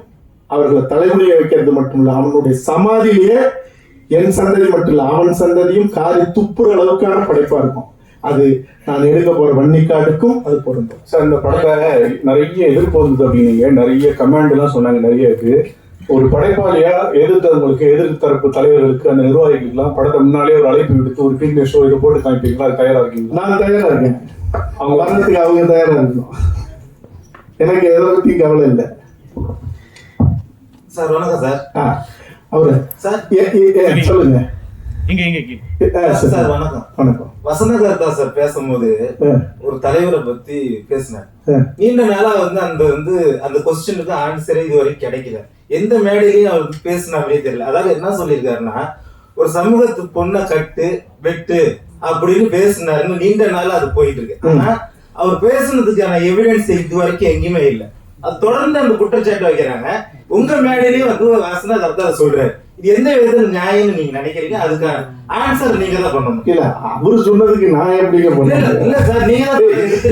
அவர்களை தலைமுறையை வைக்கிறது மட்டும் இல்ல, அவனுடைய சமாதியிலேயே என் சந்ததி மட்டும் இல்ல அவன் சந்ததியும் காரி துப்புற அளவுக்கான படைப்பா இருக்கும். அது நான் எடுக்க போற வன்னிக்காடுக்கும் அது பொருந்தும். சார், இந்த படத்தை நிறைய எதிர்ப்பு வந்தது அப்படின்னீங்க, நிறைய கமெண்ட் எல்லாம் சொன்னாங்க, நிறைய இருக்கு. ஒரு படைப்பாளியா எதிர்த்தவங்களுக்கு, எதிர்ப்பு தரப்பு தலைவர்களுக்கு, அந்த நிர்வாகிகளுக்கெல்லாம் படத்தை முன்னாலே ஒரு அழைப்பு விடுத்து ஒரு பீட்னஸ் ஷோ இதை போட்டு காமிப்பீங்களா? அது தயாரா இருக்கீங்களா? நான் தயாரா இருக்கேன். அவங்க வர்றதுக்கு அவங்க தயாரா இருக்கணும். எனக்கு எதை பத்தி கவலை இல்லை. சார் வணக்கம் சார். அவரு சார் சொல்லுங்க. சார் வணக்கம். வணக்கம். வசந்தகர் தான் சார் பேசும்போது ஒரு தலைவரை பத்தி பேசினார். நீண்ட நாளா வந்து அந்த கொஸ்டினுக்கு ஆன்சரே இது வரைக்கும் கிடைக்கல. எந்த மேடையிலையும் அவருக்கு பேசினாவே தெரியல. அதாவது என்ன சொல்லியிருக்காருன்னா, ஒரு சமூகத்து பொண்ணை கட்டு வெட்டு அப்படின்னு பேசினாருன்னு நீண்ட நாளா அது போயிட்டு இருக்கு. ஆனா அவர் பேசுனதுக்கான எவிடன்ஸ் இது வரைக்கும் எங்கேயுமே இல்லை. அது தொடர்ந்து அந்த குற்றச்சாட்டு வைக்கிறாங்க. உங்க மேடையிலயும் வந்து வசந்தகர் தான் சொல்றாரு. இது எந்த விதத்துல நியாயம்னு நீங்க நினைக்கிறீங்க? அதுக்கான ஆன்சர் நீங்க தான் பண்ணணும். இல்ல அவரு சொன்னதுக்கு நான் எப்படிங்க பண்ணேன்? இல்ல சார், நீங்க தான்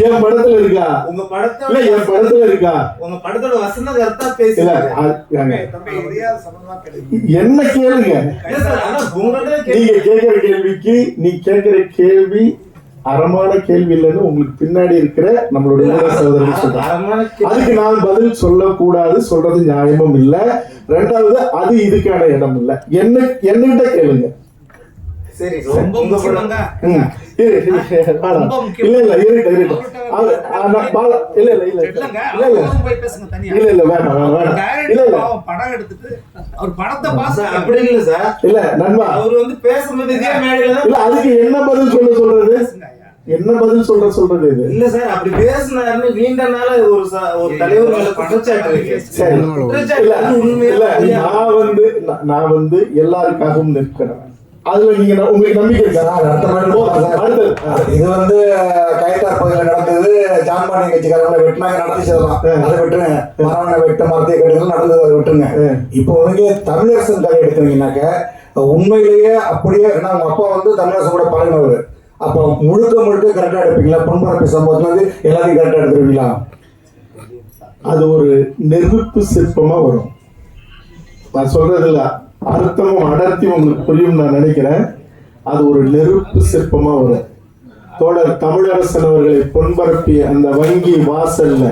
என் படத்துல இருக்கா? உங்க படத்தோட இல்ல என் படத்துல இருக்கா? உங்க படத்தோட வசந்த கருத்தா இல்ல பேசுங்க. என்ன கேளுங்க. இல்ல சார், ஆனா உங்கள்ட்ட நீங்க கேட்கிற கேள்விக்கு நீ கேட்கிற கேள்வி அறமான கேள்வி இல்லைன்னு உங்களுக்கு பின்னாடி இருக்கிற நம்மளுடைய சகோதரர்கள் சொல்றாங்க. அதுக்கு நான் பதில் சொல்லக்கூடாது, சொல்றது நியாயமும் இல்ல. ரெண்டாவது அது இதுக்கான இடம் இல்ல. என்னகிட்ட கேளுங்க. சரி, ரொம்ப முக்கியங்க. படம் எடுத்துட்டு அவர் படத்தை பாஸ் அப்படி இல்ல சார். இல்ல நண்பா, அவர் வந்து பேசும்போது இதே மேடையில இல்ல அதுக்கு என்ன பதில் சொல்றது? என்ன பதில் சொல்றது இது? இல்ல சார், அப்படி பேசினாருன்னு நீண்ட நாள ஒரு தலைவர் மேல குற்றச்சாட்டு இருக்கு. சரி, குற்றச்சாட்டு உண்மையில நான் வந்து எல்லாருக்காகவும் நிற்கிறேன். அதுல நீங்க உங்களுக்கு நம்பிக்கை இருக்கா? இது வந்து கைத்தார் பகுதியில் நடந்தது. ஜான்பாண்டி கட்சிக்காரங்களை வெட்டினாங்க, நடந்துச்சதுதான். அதை விட்டுருங்க. மரவனை வெட்டு மரத்தை கட்டுறது நடந்தது, அதை விட்டுருங்க. இப்போ வந்து தமிழரசன் கதை எடுத்தீங்கன்னாக்க உண்மையிலேயே அப்படியே உங்க அப்பா வந்து தமிழரசன் கூட பழகினவர். அப்போ முழுக்க கரெக்டா எடுப்பீங்களா? பொன்பரப்பி சம்பவத்துல வந்து எல்லாத்தையும் கரெக்டா எடுத்துருவீங்களா? அது ஒரு நெருப்பு சிற்பமா வரும். நான் சொல்றது இல்ல, அர்த்தமும் அடர்த்தியும் உங்களுக்கு புரியும் நான் நினைக்கிறேன். அது ஒரு நெருப்பு சிற்பமா வரும். தோழர் தமிழரசன் அவர்களை பொன்பரப்பி அந்த வங்கி வாசல்ல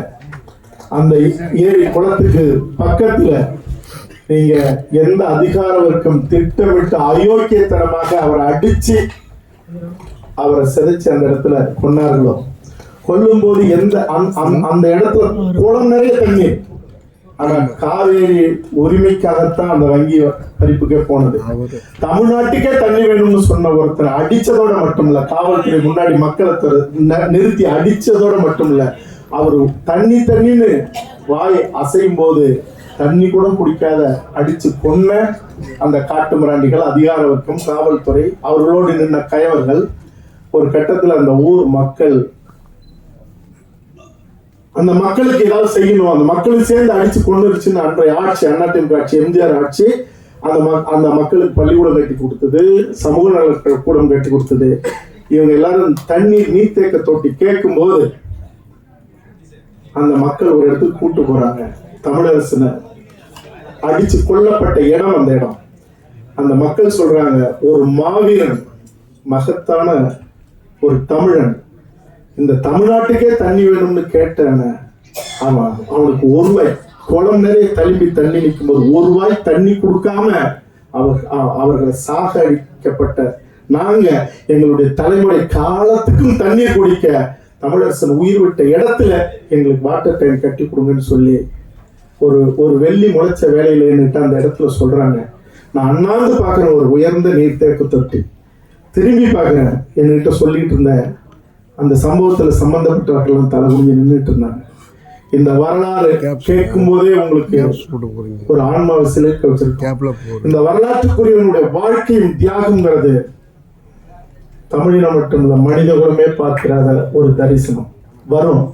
அந்த ஏரி குளத்துக்கு பக்கத்துல நீங்க எந்த அதிகார வர்க்கம் திட்டமிட்டு அயோக்கியத்தனமாக அவரை அடிச்சு அவரை சிதைச்சு அந்த இடத்துல கொன்னார்களோ, கொல்லும் போது எந்த அந்த இடத்துல குளம் நிறைய தண்ணீர். ஆனா காவேரி உரிமைக்காகத்தான் அந்த வங்கி பறிப்புக்கே போனது. தமிழ்நாட்டுக்கே தண்ணி வேணும்னு சொன்ன ஒருத்தர் அடிச்சதோட மட்டும் இல்ல, காவல்துறை முன்னாடி மக்களை நிறுத்தி அடிச்சதோட மட்டும் இல்ல, அவரு தண்ணின்னு வாய் அசையும் போது தண்ணி கூட குடிக்காத அடிச்சு கொன்ன அந்த காட்டு மிராண்டிகள், அதிகார வர்க்கம், காவல்துறை, அவர்களோடு நின்ன கயவர்கள். ஒரு கட்டத்துல அந்த ஊர் மக்கள் அந்த மக்களுக்கு ஏதாவது செய்யணும், அந்த மக்களும் சேர்ந்து அடிச்சு கொண்டுருச்சுன்னு அன்றைய ஆட்சி, அதிமுக ஆட்சி, எம்ஜிஆர் ஆட்சி, அந்த மக்களுக்கு பள்ளிக்கூடம் கட்டி கொடுத்தது, சமூக நல கூடம் கட்டி கொடுத்தது. இவங்க எல்லாரும் தண்ணீர் நீர்த்தேக்க தொட்டி கேட்கும் போது அந்த மக்கள் ஒரு இடத்துக்கு கூட்டு போறாங்க. தமிழரசனை அடிச்சு கொல்லப்பட்ட இடம் அந்த இடம். அந்த மக்கள் சொல்றாங்க, ஒரு மாவீரன், மகத்தான ஒரு தமிழன் இந்த தமிழ்நாட்டுக்கே தண்ணி வேணும்னு கேட்டான அவனுக்கு ஒரு வாய் குளம் நிறைய தழும்பி தண்ணி நிற்கும் போது ஒரு வாய் தண்ணி கொடுக்காம அவர்களை சாகடிக்கப்பட்ட நாங்க எங்களுடைய தலைமுறை காலத்துக்கும் தண்ணீர் குடிக்க தமிழரசன் உயிர் விட்ட இடத்துல எங்களுக்கு வாட்டர் டேங்க் கட்டி கொடுங்கன்னு சொல்லி ஒரு வெள்ளி முளைச்ச வேலையில என்னட்டு அந்த இடத்துல சொல்றாங்க. நான் அண்ணாந்து பாக்குறேன் ஒரு உயர்ந்த நீர்த்தேக்க தொட்டி. திரும்பி பார்க்கிறேன், என்கிட்ட சொல்லிட்டு இருந்த அந்த சம்பவத்துல சம்பந்தப்பட்டவர்கள் தலை குனிஞ்சு நின்றுட்டு இருந்தாங்க. இந்த வரலாறு கேட்கும் போதே உங்களுக்கு ஒரு ஆன்மாவை சிலைக்க வச்சிருக்கோம். இந்த வரலாற்றுக்குரியவனுடைய வாழ்க்கையும் தியாகம்ங்கிறது தமிழினம் மட்டும் இல்ல, மனித குலமே பார்க்கிறாத ஒரு தரிசனம் வரும்,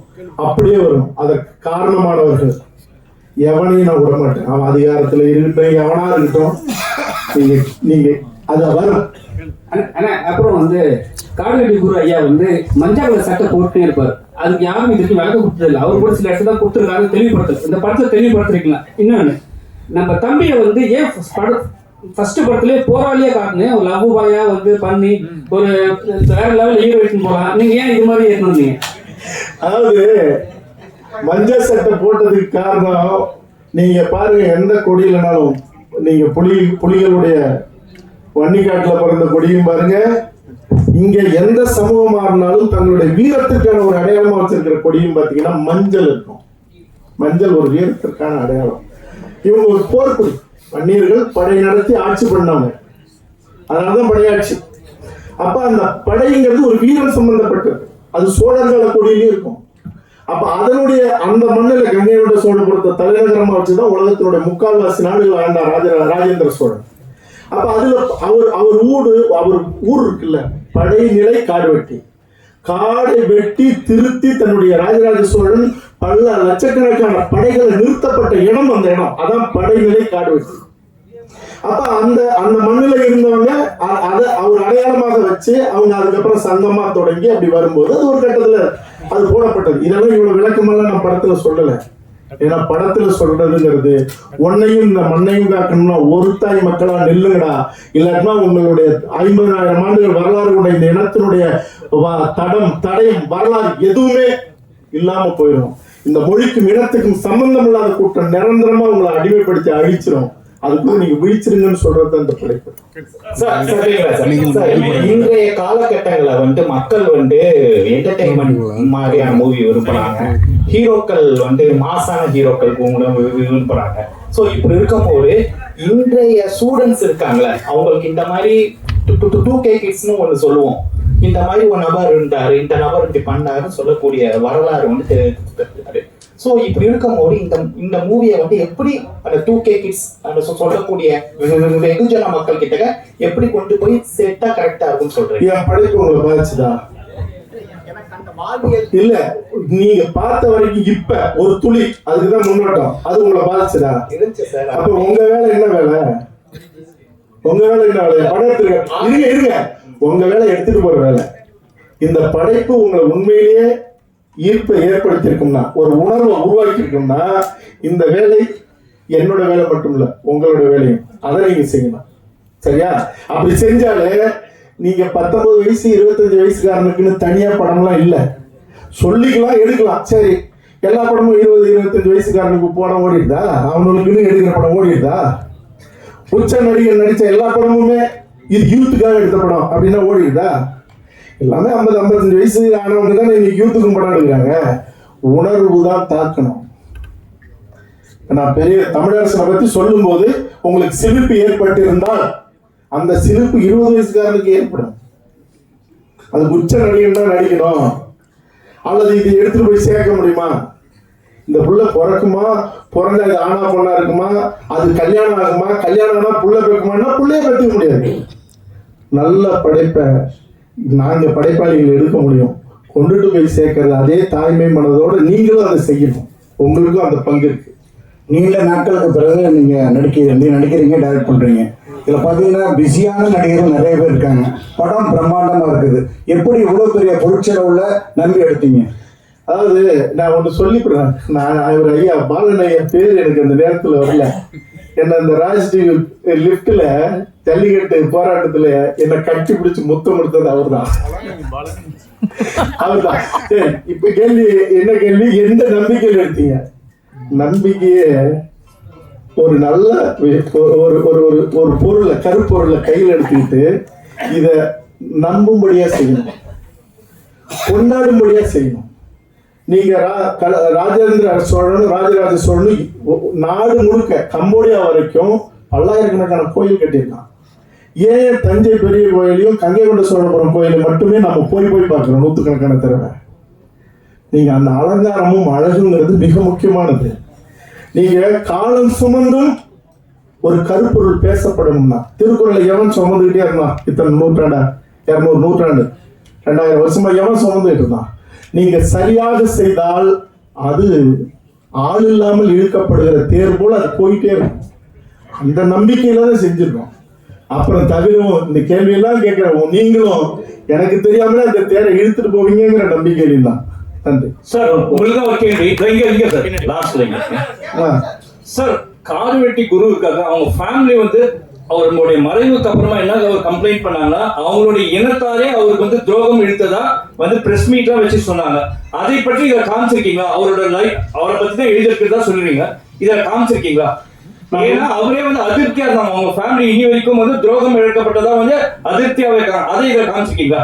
அப்படியே வரும். அதற்கு காரணமானவர்கள் எவனையும் நான் விட மாட்டேன். அவன் அதிகாரத்துல இருக்கட்டும், எவனா இருக்கட்டும், நீங்க அத வரும். அப்புறம் வந்து காடுவெட்டி குரு ஐயா வந்து மஞ்சள் கலர் சட்டை போட்டுட்டே இருப்பாரு. அதுக்கு யாரும் இதுக்கு விளக்க கொடுத்ததில்லை. அவர் கூட சில இடத்துல தான் கொடுத்துருக்காங்க, தெளிவுபடுத்தல. இந்த படத்துல தெளிவுபடுத்திருக்கலாம். இன்னொன்னு, நம்ம தம்பியை வந்து ஏன் ஃபர்ஸ்ட் படத்துலயே போராளியா காட்டினேன், ஒரு லவ் பாயா வந்து பண்ணி ஒரு வேற லெவல் ஹீரோ எடுத்துன்னு போகலாம். நீங்க ஏன் இது மாதிரி ஏற்கனீங்க? அதாவது மஞ்சள் சட்டை போட்டதுக்கு காரணம், நீங்க பாருங்க, எந்த கொடியிலனாலும் நீங்க புலிகளுடைய வன்னிக்காட்டுல பிறந்த கொடியும் பாருங்க, இங்க எந்த சமூகமா இருந்தாலும் தங்களுடைய வீரத்திற்கான ஒரு அடையாளமா வச்சிருக்கிற கொடியும் பாத்தீங்கன்னா மஞ்சள் இருக்கும். மஞ்சள் ஒரு வீரத்திற்கான அடையாளம். இவங்க ஒரு போர்க்குடி, வன்னியர்கள் படை நடத்தி ஆட்சி பண்ணாங்க, அதனாலதான் படையாட்சி. அப்ப அந்த படைங்கிறது ஒரு வீரம் சம்பந்தப்பட்டது. அது சோழர்கள கொடியிலும் இருக்கும். அப்ப அதனுடைய அந்த மண்ணில கங்கையோட சோழபுரத்தை தலைநகரமா வச்சுதான் உலகத்தினுடைய முக்கால்வாசி நாடுகள் ஆண்டார் ராஜேந்திர சோழன். அப்ப அதுல அவர் ஊர் இருக்குல்ல, படைநிலை காடுவெட்டி, காடை வெட்டி திருத்தி தன்னுடைய ராஜராஜ சோழன் பல லட்சக்கணக்கான படைகளை நிறுத்தப்பட்ட இடம் அந்த இடம். அதான் படைநிலை காடுவெட்டி. அப்ப அந்த அந்த மண்ணுல இருந்தவங்க அதை அவர் அடையாளமாக வச்சு அவங்க அதுக்கப்புறம் சங்கமா தொடங்கி அப்படி வரும்போது அது ஒரு கட்டத்துல அது போடப்பட்டது. இதெல்லாம் இவ்வளவு விளக்கமெல்லாம் நான் படத்துல சொல்லல. ஏன்னா படத்துல சொல்றதுங்கிறது உன்னையும் இந்த மண்ணையும் காக்கணும்னா ஒரு தாய் மக்களா நெல்லுங்கடா, இல்லாட்டினா உங்களுடைய 50,000 ஆண்டுகள் வரலாறு கூட இந்த இனத்தினுடைய தடயம் வரலாறு எதுவுமே இல்லாம போயிடும். இந்த மொழிக்கும் இனத்துக்கும் சம்பந்தம் இல்லாத கூட்டம் நிரந்தரமா உங்களை அடிமைப்படுத்தி அழிச்சிடும். அதுக்குள்ள நீங்க விழிச்சிருங்கன்னு சொல்றது அந்த படைப்பு. இன்றைய காலகட்டங்களை வந்து மக்கள் வந்து என்டர்டைன்மெண்ட் மாதிரியான மூவி விரும்புறாங்க, ஹீரோக்கள் வந்து மாசான ஹீரோக்கள் விரும்புறாங்க. ஸோ இப்படி இருக்கும்போது இன்றைய ஸ்டூடெண்ட்ஸ் இருக்காங்களே அவங்களுக்கு இந்த மாதிரி 2K கிட்ஸ்னு ஒன்று சொல்லுவோம், இந்த மாதிரி ஒரு நபர் இருந்தாரு, இந்த நபர் இப்படி பண்ணாருன்னு சொல்லக்கூடிய வரலாறு வந்து தெரிவித்தாரு. ஸோ இப்படி இருக்கும்போது இந்த மூவியை வந்து எப்படி அந்த 2K கிட்ஸ் அந்த சொல்லக்கூடிய வெகுஜன மக்கள் கிட்ட எப்படி கொண்டு போய் செட்டா கரெக்டா இருக்கும்னு சொல்றேன். என் படைப்பு உங்களை பாதிச்சுதா? இல்ல, நீங்க பார்த்த வரைக்கும் இப்ப ஒரு துளி அதுக்குதான் முன்னோட்டம், அது உங்களை பாதிச்சுதா? அப்ப உங்க வேலை என்ன வேலை? உங்க வேலை என்ன வேலை? படம் இருங்க, உங்க வேலை எடுத்துட்டு போற வேலை. இந்த படைப்பு உங்களை உண்மையிலேயே ஈர்ப்பை ஏற்படுத்தியிருக்கும்னா, ஒரு உணர்வை உருவாக்கி இருக்கும்னா, இந்த வேலை என்னோட வேலை மட்டும் இல்ல, உங்களோட வேலையும். அதை நீங்க செய்யணும். சரியா? அப்படி செஞ்சாலே நீங்க 19 வயசு 25 வயசுக்காரனுக்குன்னு தனியா படம்லாம் இல்ல, சொல்லிக்கலாம், எடுக்கலாம். சரி, எல்லா படமும் 20-25 வயசுக்காரனுக்கு படம் ஓடிடுதா? அவனுக்குன்னு எடுக்கிற படம் ஓடிடுதா? உச்ச நடிகர் நடிச்ச எல்லா படமுமே இது யூத்துக்காக எடுத்த படம் அப்படின்னா ஓடிடுதா? எல்லாமே 50-55 வயசு ஆனவங்க தான் இன்னைக்கு யூத்துக்கும் படம் எடுக்கிறாங்க. உணர்வு தான் தாக்கணும். நான் பெரிய தமிழரசனை பத்தி சொல்லும் போது உங்களுக்கு சிலிர்ப்பு ஏற்பட்டு இருந்தால் அந்த சிலிர்ப்பு 20 வயசுக்காரனுக்கு ஏற்படும். அது உச்ச நடிகன் தான் நடிக்கணும், அல்லது இது எடுத்துட்டு போய் சேர்க்க முடியுமா? இந்த புள்ள பிறக்குமா, பிறந்த அது ஆனா பொண்ணா இருக்குமா, அது கல்யாணம் ஆகுமா, கல்யாணம் ஆனா புள்ள பிறக்குமான்னா புள்ளைய பெற்றுக்க முடியாது. நல்ல படைப்பை நாங்க படைப்பாளிகள் எடுக்க முடியும், கொண்டுட்டு போய் சேர்க்கறது அதே தாய்மை மனதோடு நீங்களும் அதை செய்யணும். உங்களுக்கும் அந்த பங்கு இருக்கு. நீண்ட நாட்களுக்கு பிறகு நீங்க நடிக்கிறீங்க, டைரக்ட் பண்றீங்க. இதுல பாத்தீங்கன்னா பிஸியான நடிகர்கள் நிறைய பேர் இருக்காங்க. படம் பிரம்மாண்டமா இருக்குது. எப்படி இவ்வளவு பெரிய பொருட்செலவுல நம்பி எடுத்தீங்க? அதாவது நான் ஒன்று சொல்லிவிடுறேன். நான் ஒரு ஐயா பாலன் ஐயா பேர் எனக்கு அந்த நேரத்துல வரல. என்ன இந்த ராஜ்டிவி லிப்ட்ல ஜல்லிக்கட்டு போராட்டத்துல என்ன கட்டி பிடிச்சு முத்தம் கொடுத்தது அவர்தான். அவர்தான். இப்ப கேள்வி என்ன கேள்வி, எந்த நம்பிக்கையில் எடுத்தீங்க? நம்பிக்கையே ஒரு நல்ல ஒரு பொருளை, கருப்பொருளை கையில் எடுத்துக்கிட்டு இத நம்பும்படியா செய்யணும், கொண்டாடும்படியா செய்யணும். நீங்க ராஜேந்திர சோழனும் ராஜராஜ சோழனும் நாடு முழுக்க கம்போடியா வரைக்கும் பல்லாயிரக்கணக்கான கோயில் கட்டியிருக்கான். ஏன் தஞ்சை பெரிய கோயிலையும் கங்கை கொண்ட சோழபுரம் கோயிலும் மட்டுமே நம்ம போய் பார்க்கிறோம் நூற்றுக்கணக்கான தடவை? நீங்க அந்த அலங்காரமும் அழகுங்கிறது மிக முக்கியமானது. நீங்க காலம் சுமந்தும் ஒரு கருப்பொருள் பேசப்படணும்னா, திருக்குறளை எவன் சுமந்துகிட்டே இருந்தான்? இத்தனை நூற்றாண்டா, 200 நூற்றாண்டு, 2000 வருஷமா எவன் சுமந்துகிட்டு இருந்தான்? நீங்க சரியாக செய்தால் அது ஆள் இல்லாமல் இழுக்கப்படுகிற தேர் போல அது போயிட்டே இருக்கும். அந்த நம்பிக்கையில தான் செஞ்சிருக்கோம். அப்புறம் தவிரும் இந்த கேள்வியெல்லாம் கேட்கிறோம், நீங்களும் எனக்கு தெரியாமலே அந்த தேரை இழுத்துட்டு போவீங்கிற நம்பிக்கையில தான். நன்றி சார். உங்களுக்கு ஒரு கேள்வி சார். காடுவெட்டி குரு இருக்காங்க, அவங்க ஃபேமிலி வந்து அவருடைய மறைவுக்கு அப்புறமா என்ன அவர் கம்ப்ளைண்ட் பண்ணாங்கன்னா, அவங்களுடைய இனத்தாரே அவருக்கு வந்து துரோகம் இழுத்ததா வந்து பிரஸ் மீட்லாம் வச்சு சொன்னாங்க. அதை பற்றி இதை காமிச்சிருக்கீங்களா? அவரோட லைஃப் அவரை பத்தி தான் எழுதிருக்கிறதா சொல்லுவீங்க, இதை காமிச்சிருக்கீங்களா? ஏன்னா அவரே வந்து அதிருப்தியா இருந்தாங்க, அவங்க ஃபேமிலி இனி வரைக்கும் வந்து துரோகம் இழக்கப்பட்டதா வந்து அதிருப்தியாவே இருக்காங்க. அதை இதை காமிச்சிருக்கீங்களா?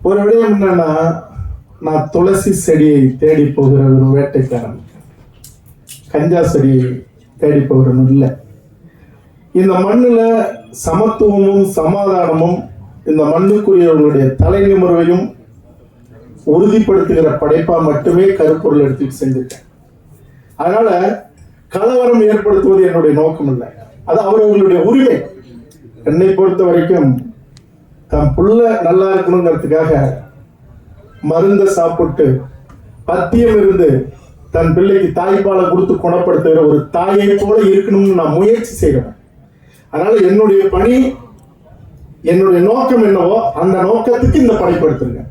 ஒரு விடயம் என்னன்னா, நான் துளசி செடியை தேடி போகிற ஒரு வேட்டைக்காரன், கஞ்சா செடியை தேடி போகிறவன் இல்லை. இந்த மண்ணுல சமத்துவமும் சமாதானமும் இந்த மண்ணுக்குரியவர்களுடைய தலை நிமிர்வையும் உறுதிப்படுத்துகிற படைப்பா மட்டுமே கருப்பொருள் எடுத்துட்டு செஞ்சிருக்கேன். அதனால கலவரம் ஏற்படுத்துவது என்னுடைய நோக்கம் இல்லை, அது அவர்களுடைய உரிமை. என்னை பொறுத்த வரைக்கும் தன் புள்ள நல்லா இருக்கணுங்கிறதுக்காக மருந்தை சாப்பிட்டு பத்தியம் இருந்து தன் பிள்ளைக்கு தாய்ப்பாலை கொடுத்து குணப்படுத்துகிற ஒரு தாயை போல இருக்கணும்னு நான் முயற்சி செய்கிறேன். அதனால என்னுடைய பணி, என்னுடைய நோக்கம் என்னவோ அந்த நோக்கத்துக்கு இந்த படைப்பு எடுத்திருக்கேன்.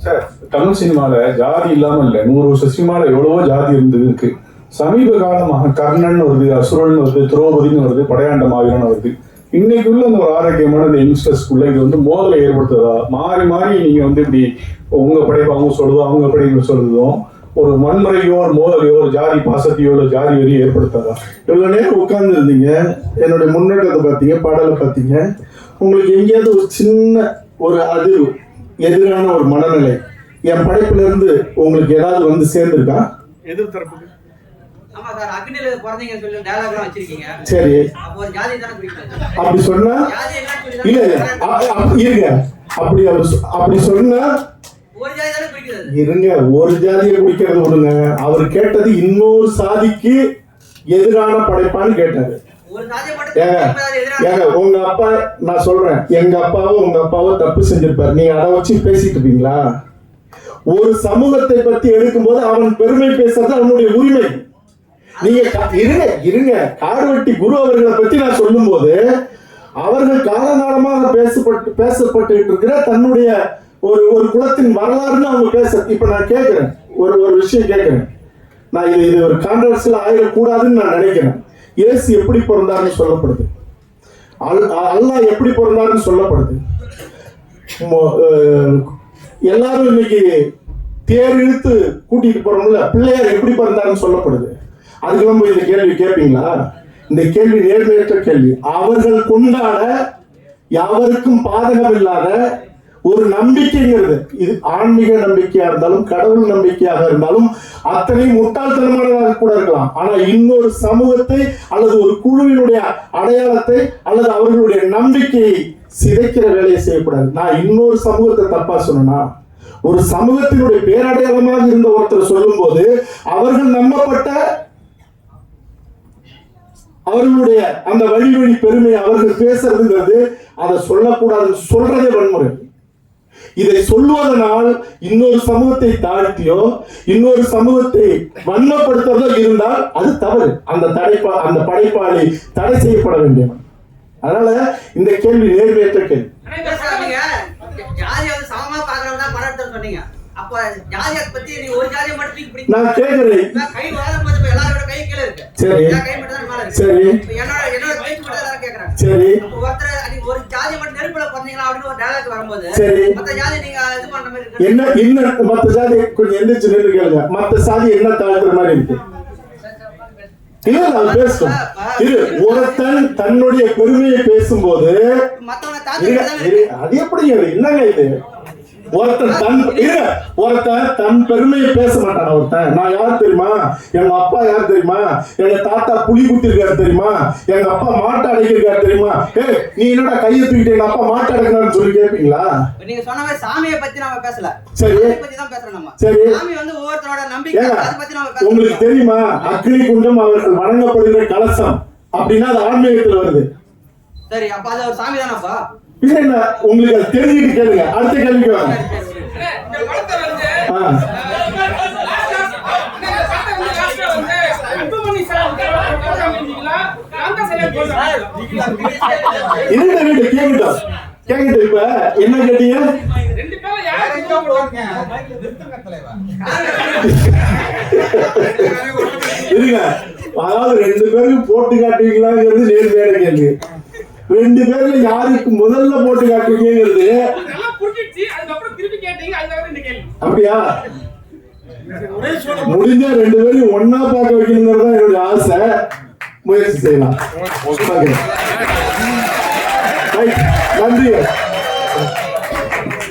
சார், தமிழ் சினிமால ஜாதி இல்லாம இல்ல, 100 வருஷ சினிமால எவ்வளவோ ஜாதி இருக்கு. சமீப காலமாக கர்ணன் வருது, அசுரன் வருது, திரௌபதினு வருது, படையாண்ட மாவீரன் வருது. இன்னைக்குள்ள அந்த ஒரு ஆரோக்கியமான இந்த யங்ஸ்டர்ஸ்குள்ள இது வந்து மோதலை ஏற்படுத்துறதா, மாறி மாறி நீங்க வந்து இப்படி உங்க படைப்பு அவங்க சொல்லுதோ, அவங்க படைப்பு சொல்லுதும், ஒரு வன்முறையோ, ஒரு மோதலையோ, ஒரு ஜாதி பாசத்தையோ, ஒரு ஜாதி வரியோ ஏற்படுத்தாதா? இவ்வளவு நேரம் உட்கார்ந்து இருந்தீங்க, என்னுடைய முன்னேற்றத்தை பார்த்தீங்க, பாடலை பார்த்தீங்க. உங்களுக்கு எங்கேயாவது ஒரு சின்ன ஒரு அதிர்வு, எதிரான ஒரு மனநிலை என் படைப்புல இருந்து உங்களுக்கு ஏதாவது வந்து சேர்ந்திருக்கா? எதிர்த்தரப்புக்கு ஆமா சார், அக்னில பிறந்தீங்க சொல்லி டயலாக்லாம் வச்சிருக்கீங்க. சரி, அப்போ ஒரு ஜாதி தான குறிப்பிட்டது. அப்படி சொன்னா ஜாதி என்ன சொல்லி இல்ல இருங்க, அப்படி சொன்னா ஒரு ஜாதி தான குறிக்கிறது. இருங்க, ஒரு ஜாதியை குறிக்கிறது விடுங்க. அவர் கேட்டது இன்னொரு சாதிக்கு எதிரான படைப்பான்னு கேட்டாரு. ஒரு ஜாதியை மட்டும் ஏங்க உங்க அப்பா, நான் சொல்றேன், எங்க உங்க அப்பாவோ தப்பு செஞ்சிருப்பாரு, நீங்க அதை வச்சு பேசிட்டு இருப்பீங்களா? ஒரு சமூகத்தை பத்தி எடுக்கும்போது அவன் பெருமை பேசுறது அவனுடைய உரிமை. நீங்க இருங்க, காடுவெட்டி குரு அவர்களை பத்தி நான் சொல்லும் போது அவர்கள் காலகாலமாக பேசப்பட்டு இருக்கிற தன்னுடைய ஒரு குலத்தின் வரலாறுன்னு அவங்க பேச. இப்ப நான் கேட்கிறேன், ஒரு விஷயம் கேட்கிறேன். நான் இது ஒரு கான்ட்ரவர்சியல் ஆயிடக்கூடாதுன்னு நான் நினைக்கிறேன். இயேசு எப்படி பிறந்தாருன்னு சொல்லப்படுது, அல்லாஹ் எப்படி பிறந்தாருன்னு சொல்லப்படுது. எல்லாரும் இன்னைக்கு தேர் இழுத்து கூட்டிட்டு போறோம்ல, பிள்ளையார் எப்படி பிறந்தாருன்னு சொல்லப்படுது. அதுக்கு நம்ம இந்த கேள்வி கேட்பீங்களா? இந்த கேள்வி நேர்மையற்ற கேள்வி. அவர்கள் கொண்டாட யாவருக்கும் பாதகம் இல்லாத ஒரு நம்பிக்கைங்கிறது, இது ஆன்மீக நம்பிக்கையா இருந்தாலும் கடவுள் நம்பிக்கையாக இருந்தாலும் அத்தனை முட்டாள்தனமானதாக கூட இருக்கலாம். ஆனா இன்னொரு சமூகத்தை அல்லது ஒரு குழுவினுடைய அடையாளத்தை அல்லது அவர்களுடைய நம்பிக்கையை சிதைக்கிற வேலையை செய்யக்கூடாது. நான் இன்னொரு சமூகத்தை தப்பா சொன்னா, ஒரு சமூகத்தினுடைய பேரடையாளமாக இருந்த ஒருத்தர் சொல்லும் போது அவர்கள் நம்பப்பட்ட அவர்களுடைய அந்த வழி பெருமை அவர்கள் பேசுறதுங்கிறது அதை சொல்லக்கூடாது, சொல்றதே வன்முறை. இதை சொல்லுவதனால் இன்னொரு சமூகத்தை தாழ்த்தியோ இன்னொரு சமூகத்தை வன்மப்படுத்துறதோ இருந்தால் அது தவறு. அந்த படைப்பாளி தடை செய்யப்பட வேண்டியவன். அதனால இந்த கேள்வி நேர்மையற்ற கேள்வி. நான் கேட்கிறேன், சரி சரி சரி என்ன இன்னும் மத்த ஜாதி கொஞ்சம் எந்திரிச்சு நின்று கேளுங்க. மத்த சாதி என்ன தாழ்த்துற மாதிரி இருக்கு? இல்ல நான் பேசுறேன். இது ஒருத்தன் தன்னுடைய பெருமையை பேசும்போது அது எப்படி என்னங்க இது? ஒருத்தன் தன் பெருமையை பேச மாட்டான். ஒருத்தன் நான் யார் தெரியுமா, எங்க அப்பா யார் தெரியுமா, எங்க தாத்தா புலி குத்திருக்காரு தெரியுமா, எங்க அப்பா மாட்டை அடைக்கிறாரு தெரியுமா, நீ என்னடா கையை தூக்கிட்டு எங்க அப்பா மாட்டை அடைக்கிறான்னு சொல்லி கேட்பீங்களா? நீங்க சொன்ன மாதிரி சாமியை பத்தி நம்ம பேசல, சரி பத்தி தான் பேசுறோம் நம்ம. சரி, சாமி வந்து ஒவ்வொருத்தரோட நம்பிக்கை, அதை பத்தி நம்ம பேசலாம். உங்களுக்கு தெரியுமா அக்னி குண்டம் அவர்கள் வணங்கப்படுகிற கலசம் அப்படின்னா அது ஆன்மீகத்துல வருது. சரி, அப்ப அது ஒரு சாமி தானப்பா? இல்ல உங்களுக்கு அது தெரிஞ்சுட்டு கேளுங்க. அடுத்த கேள்விக்கு வாங்க. கேக்கிட்டோம். இப்ப என்ன கேட்டீங்க? இருங்க, அதாவது 2 பேருக்கு போட்டு காட்டுவீங்களாங்கிறது நேர்மையான கேள்வி. 2 பேர்ல யாருக்கு முதல்ல போட்டு காட்டுவீங்கிறது அப்படியா? முடிஞ்சா 2 பேரும் ஒன்னா பார்க்க வைக்கணுங்கிறது தான் என்னுடைய ஆசை. முயற்சி செய்யலாம். நன்றி.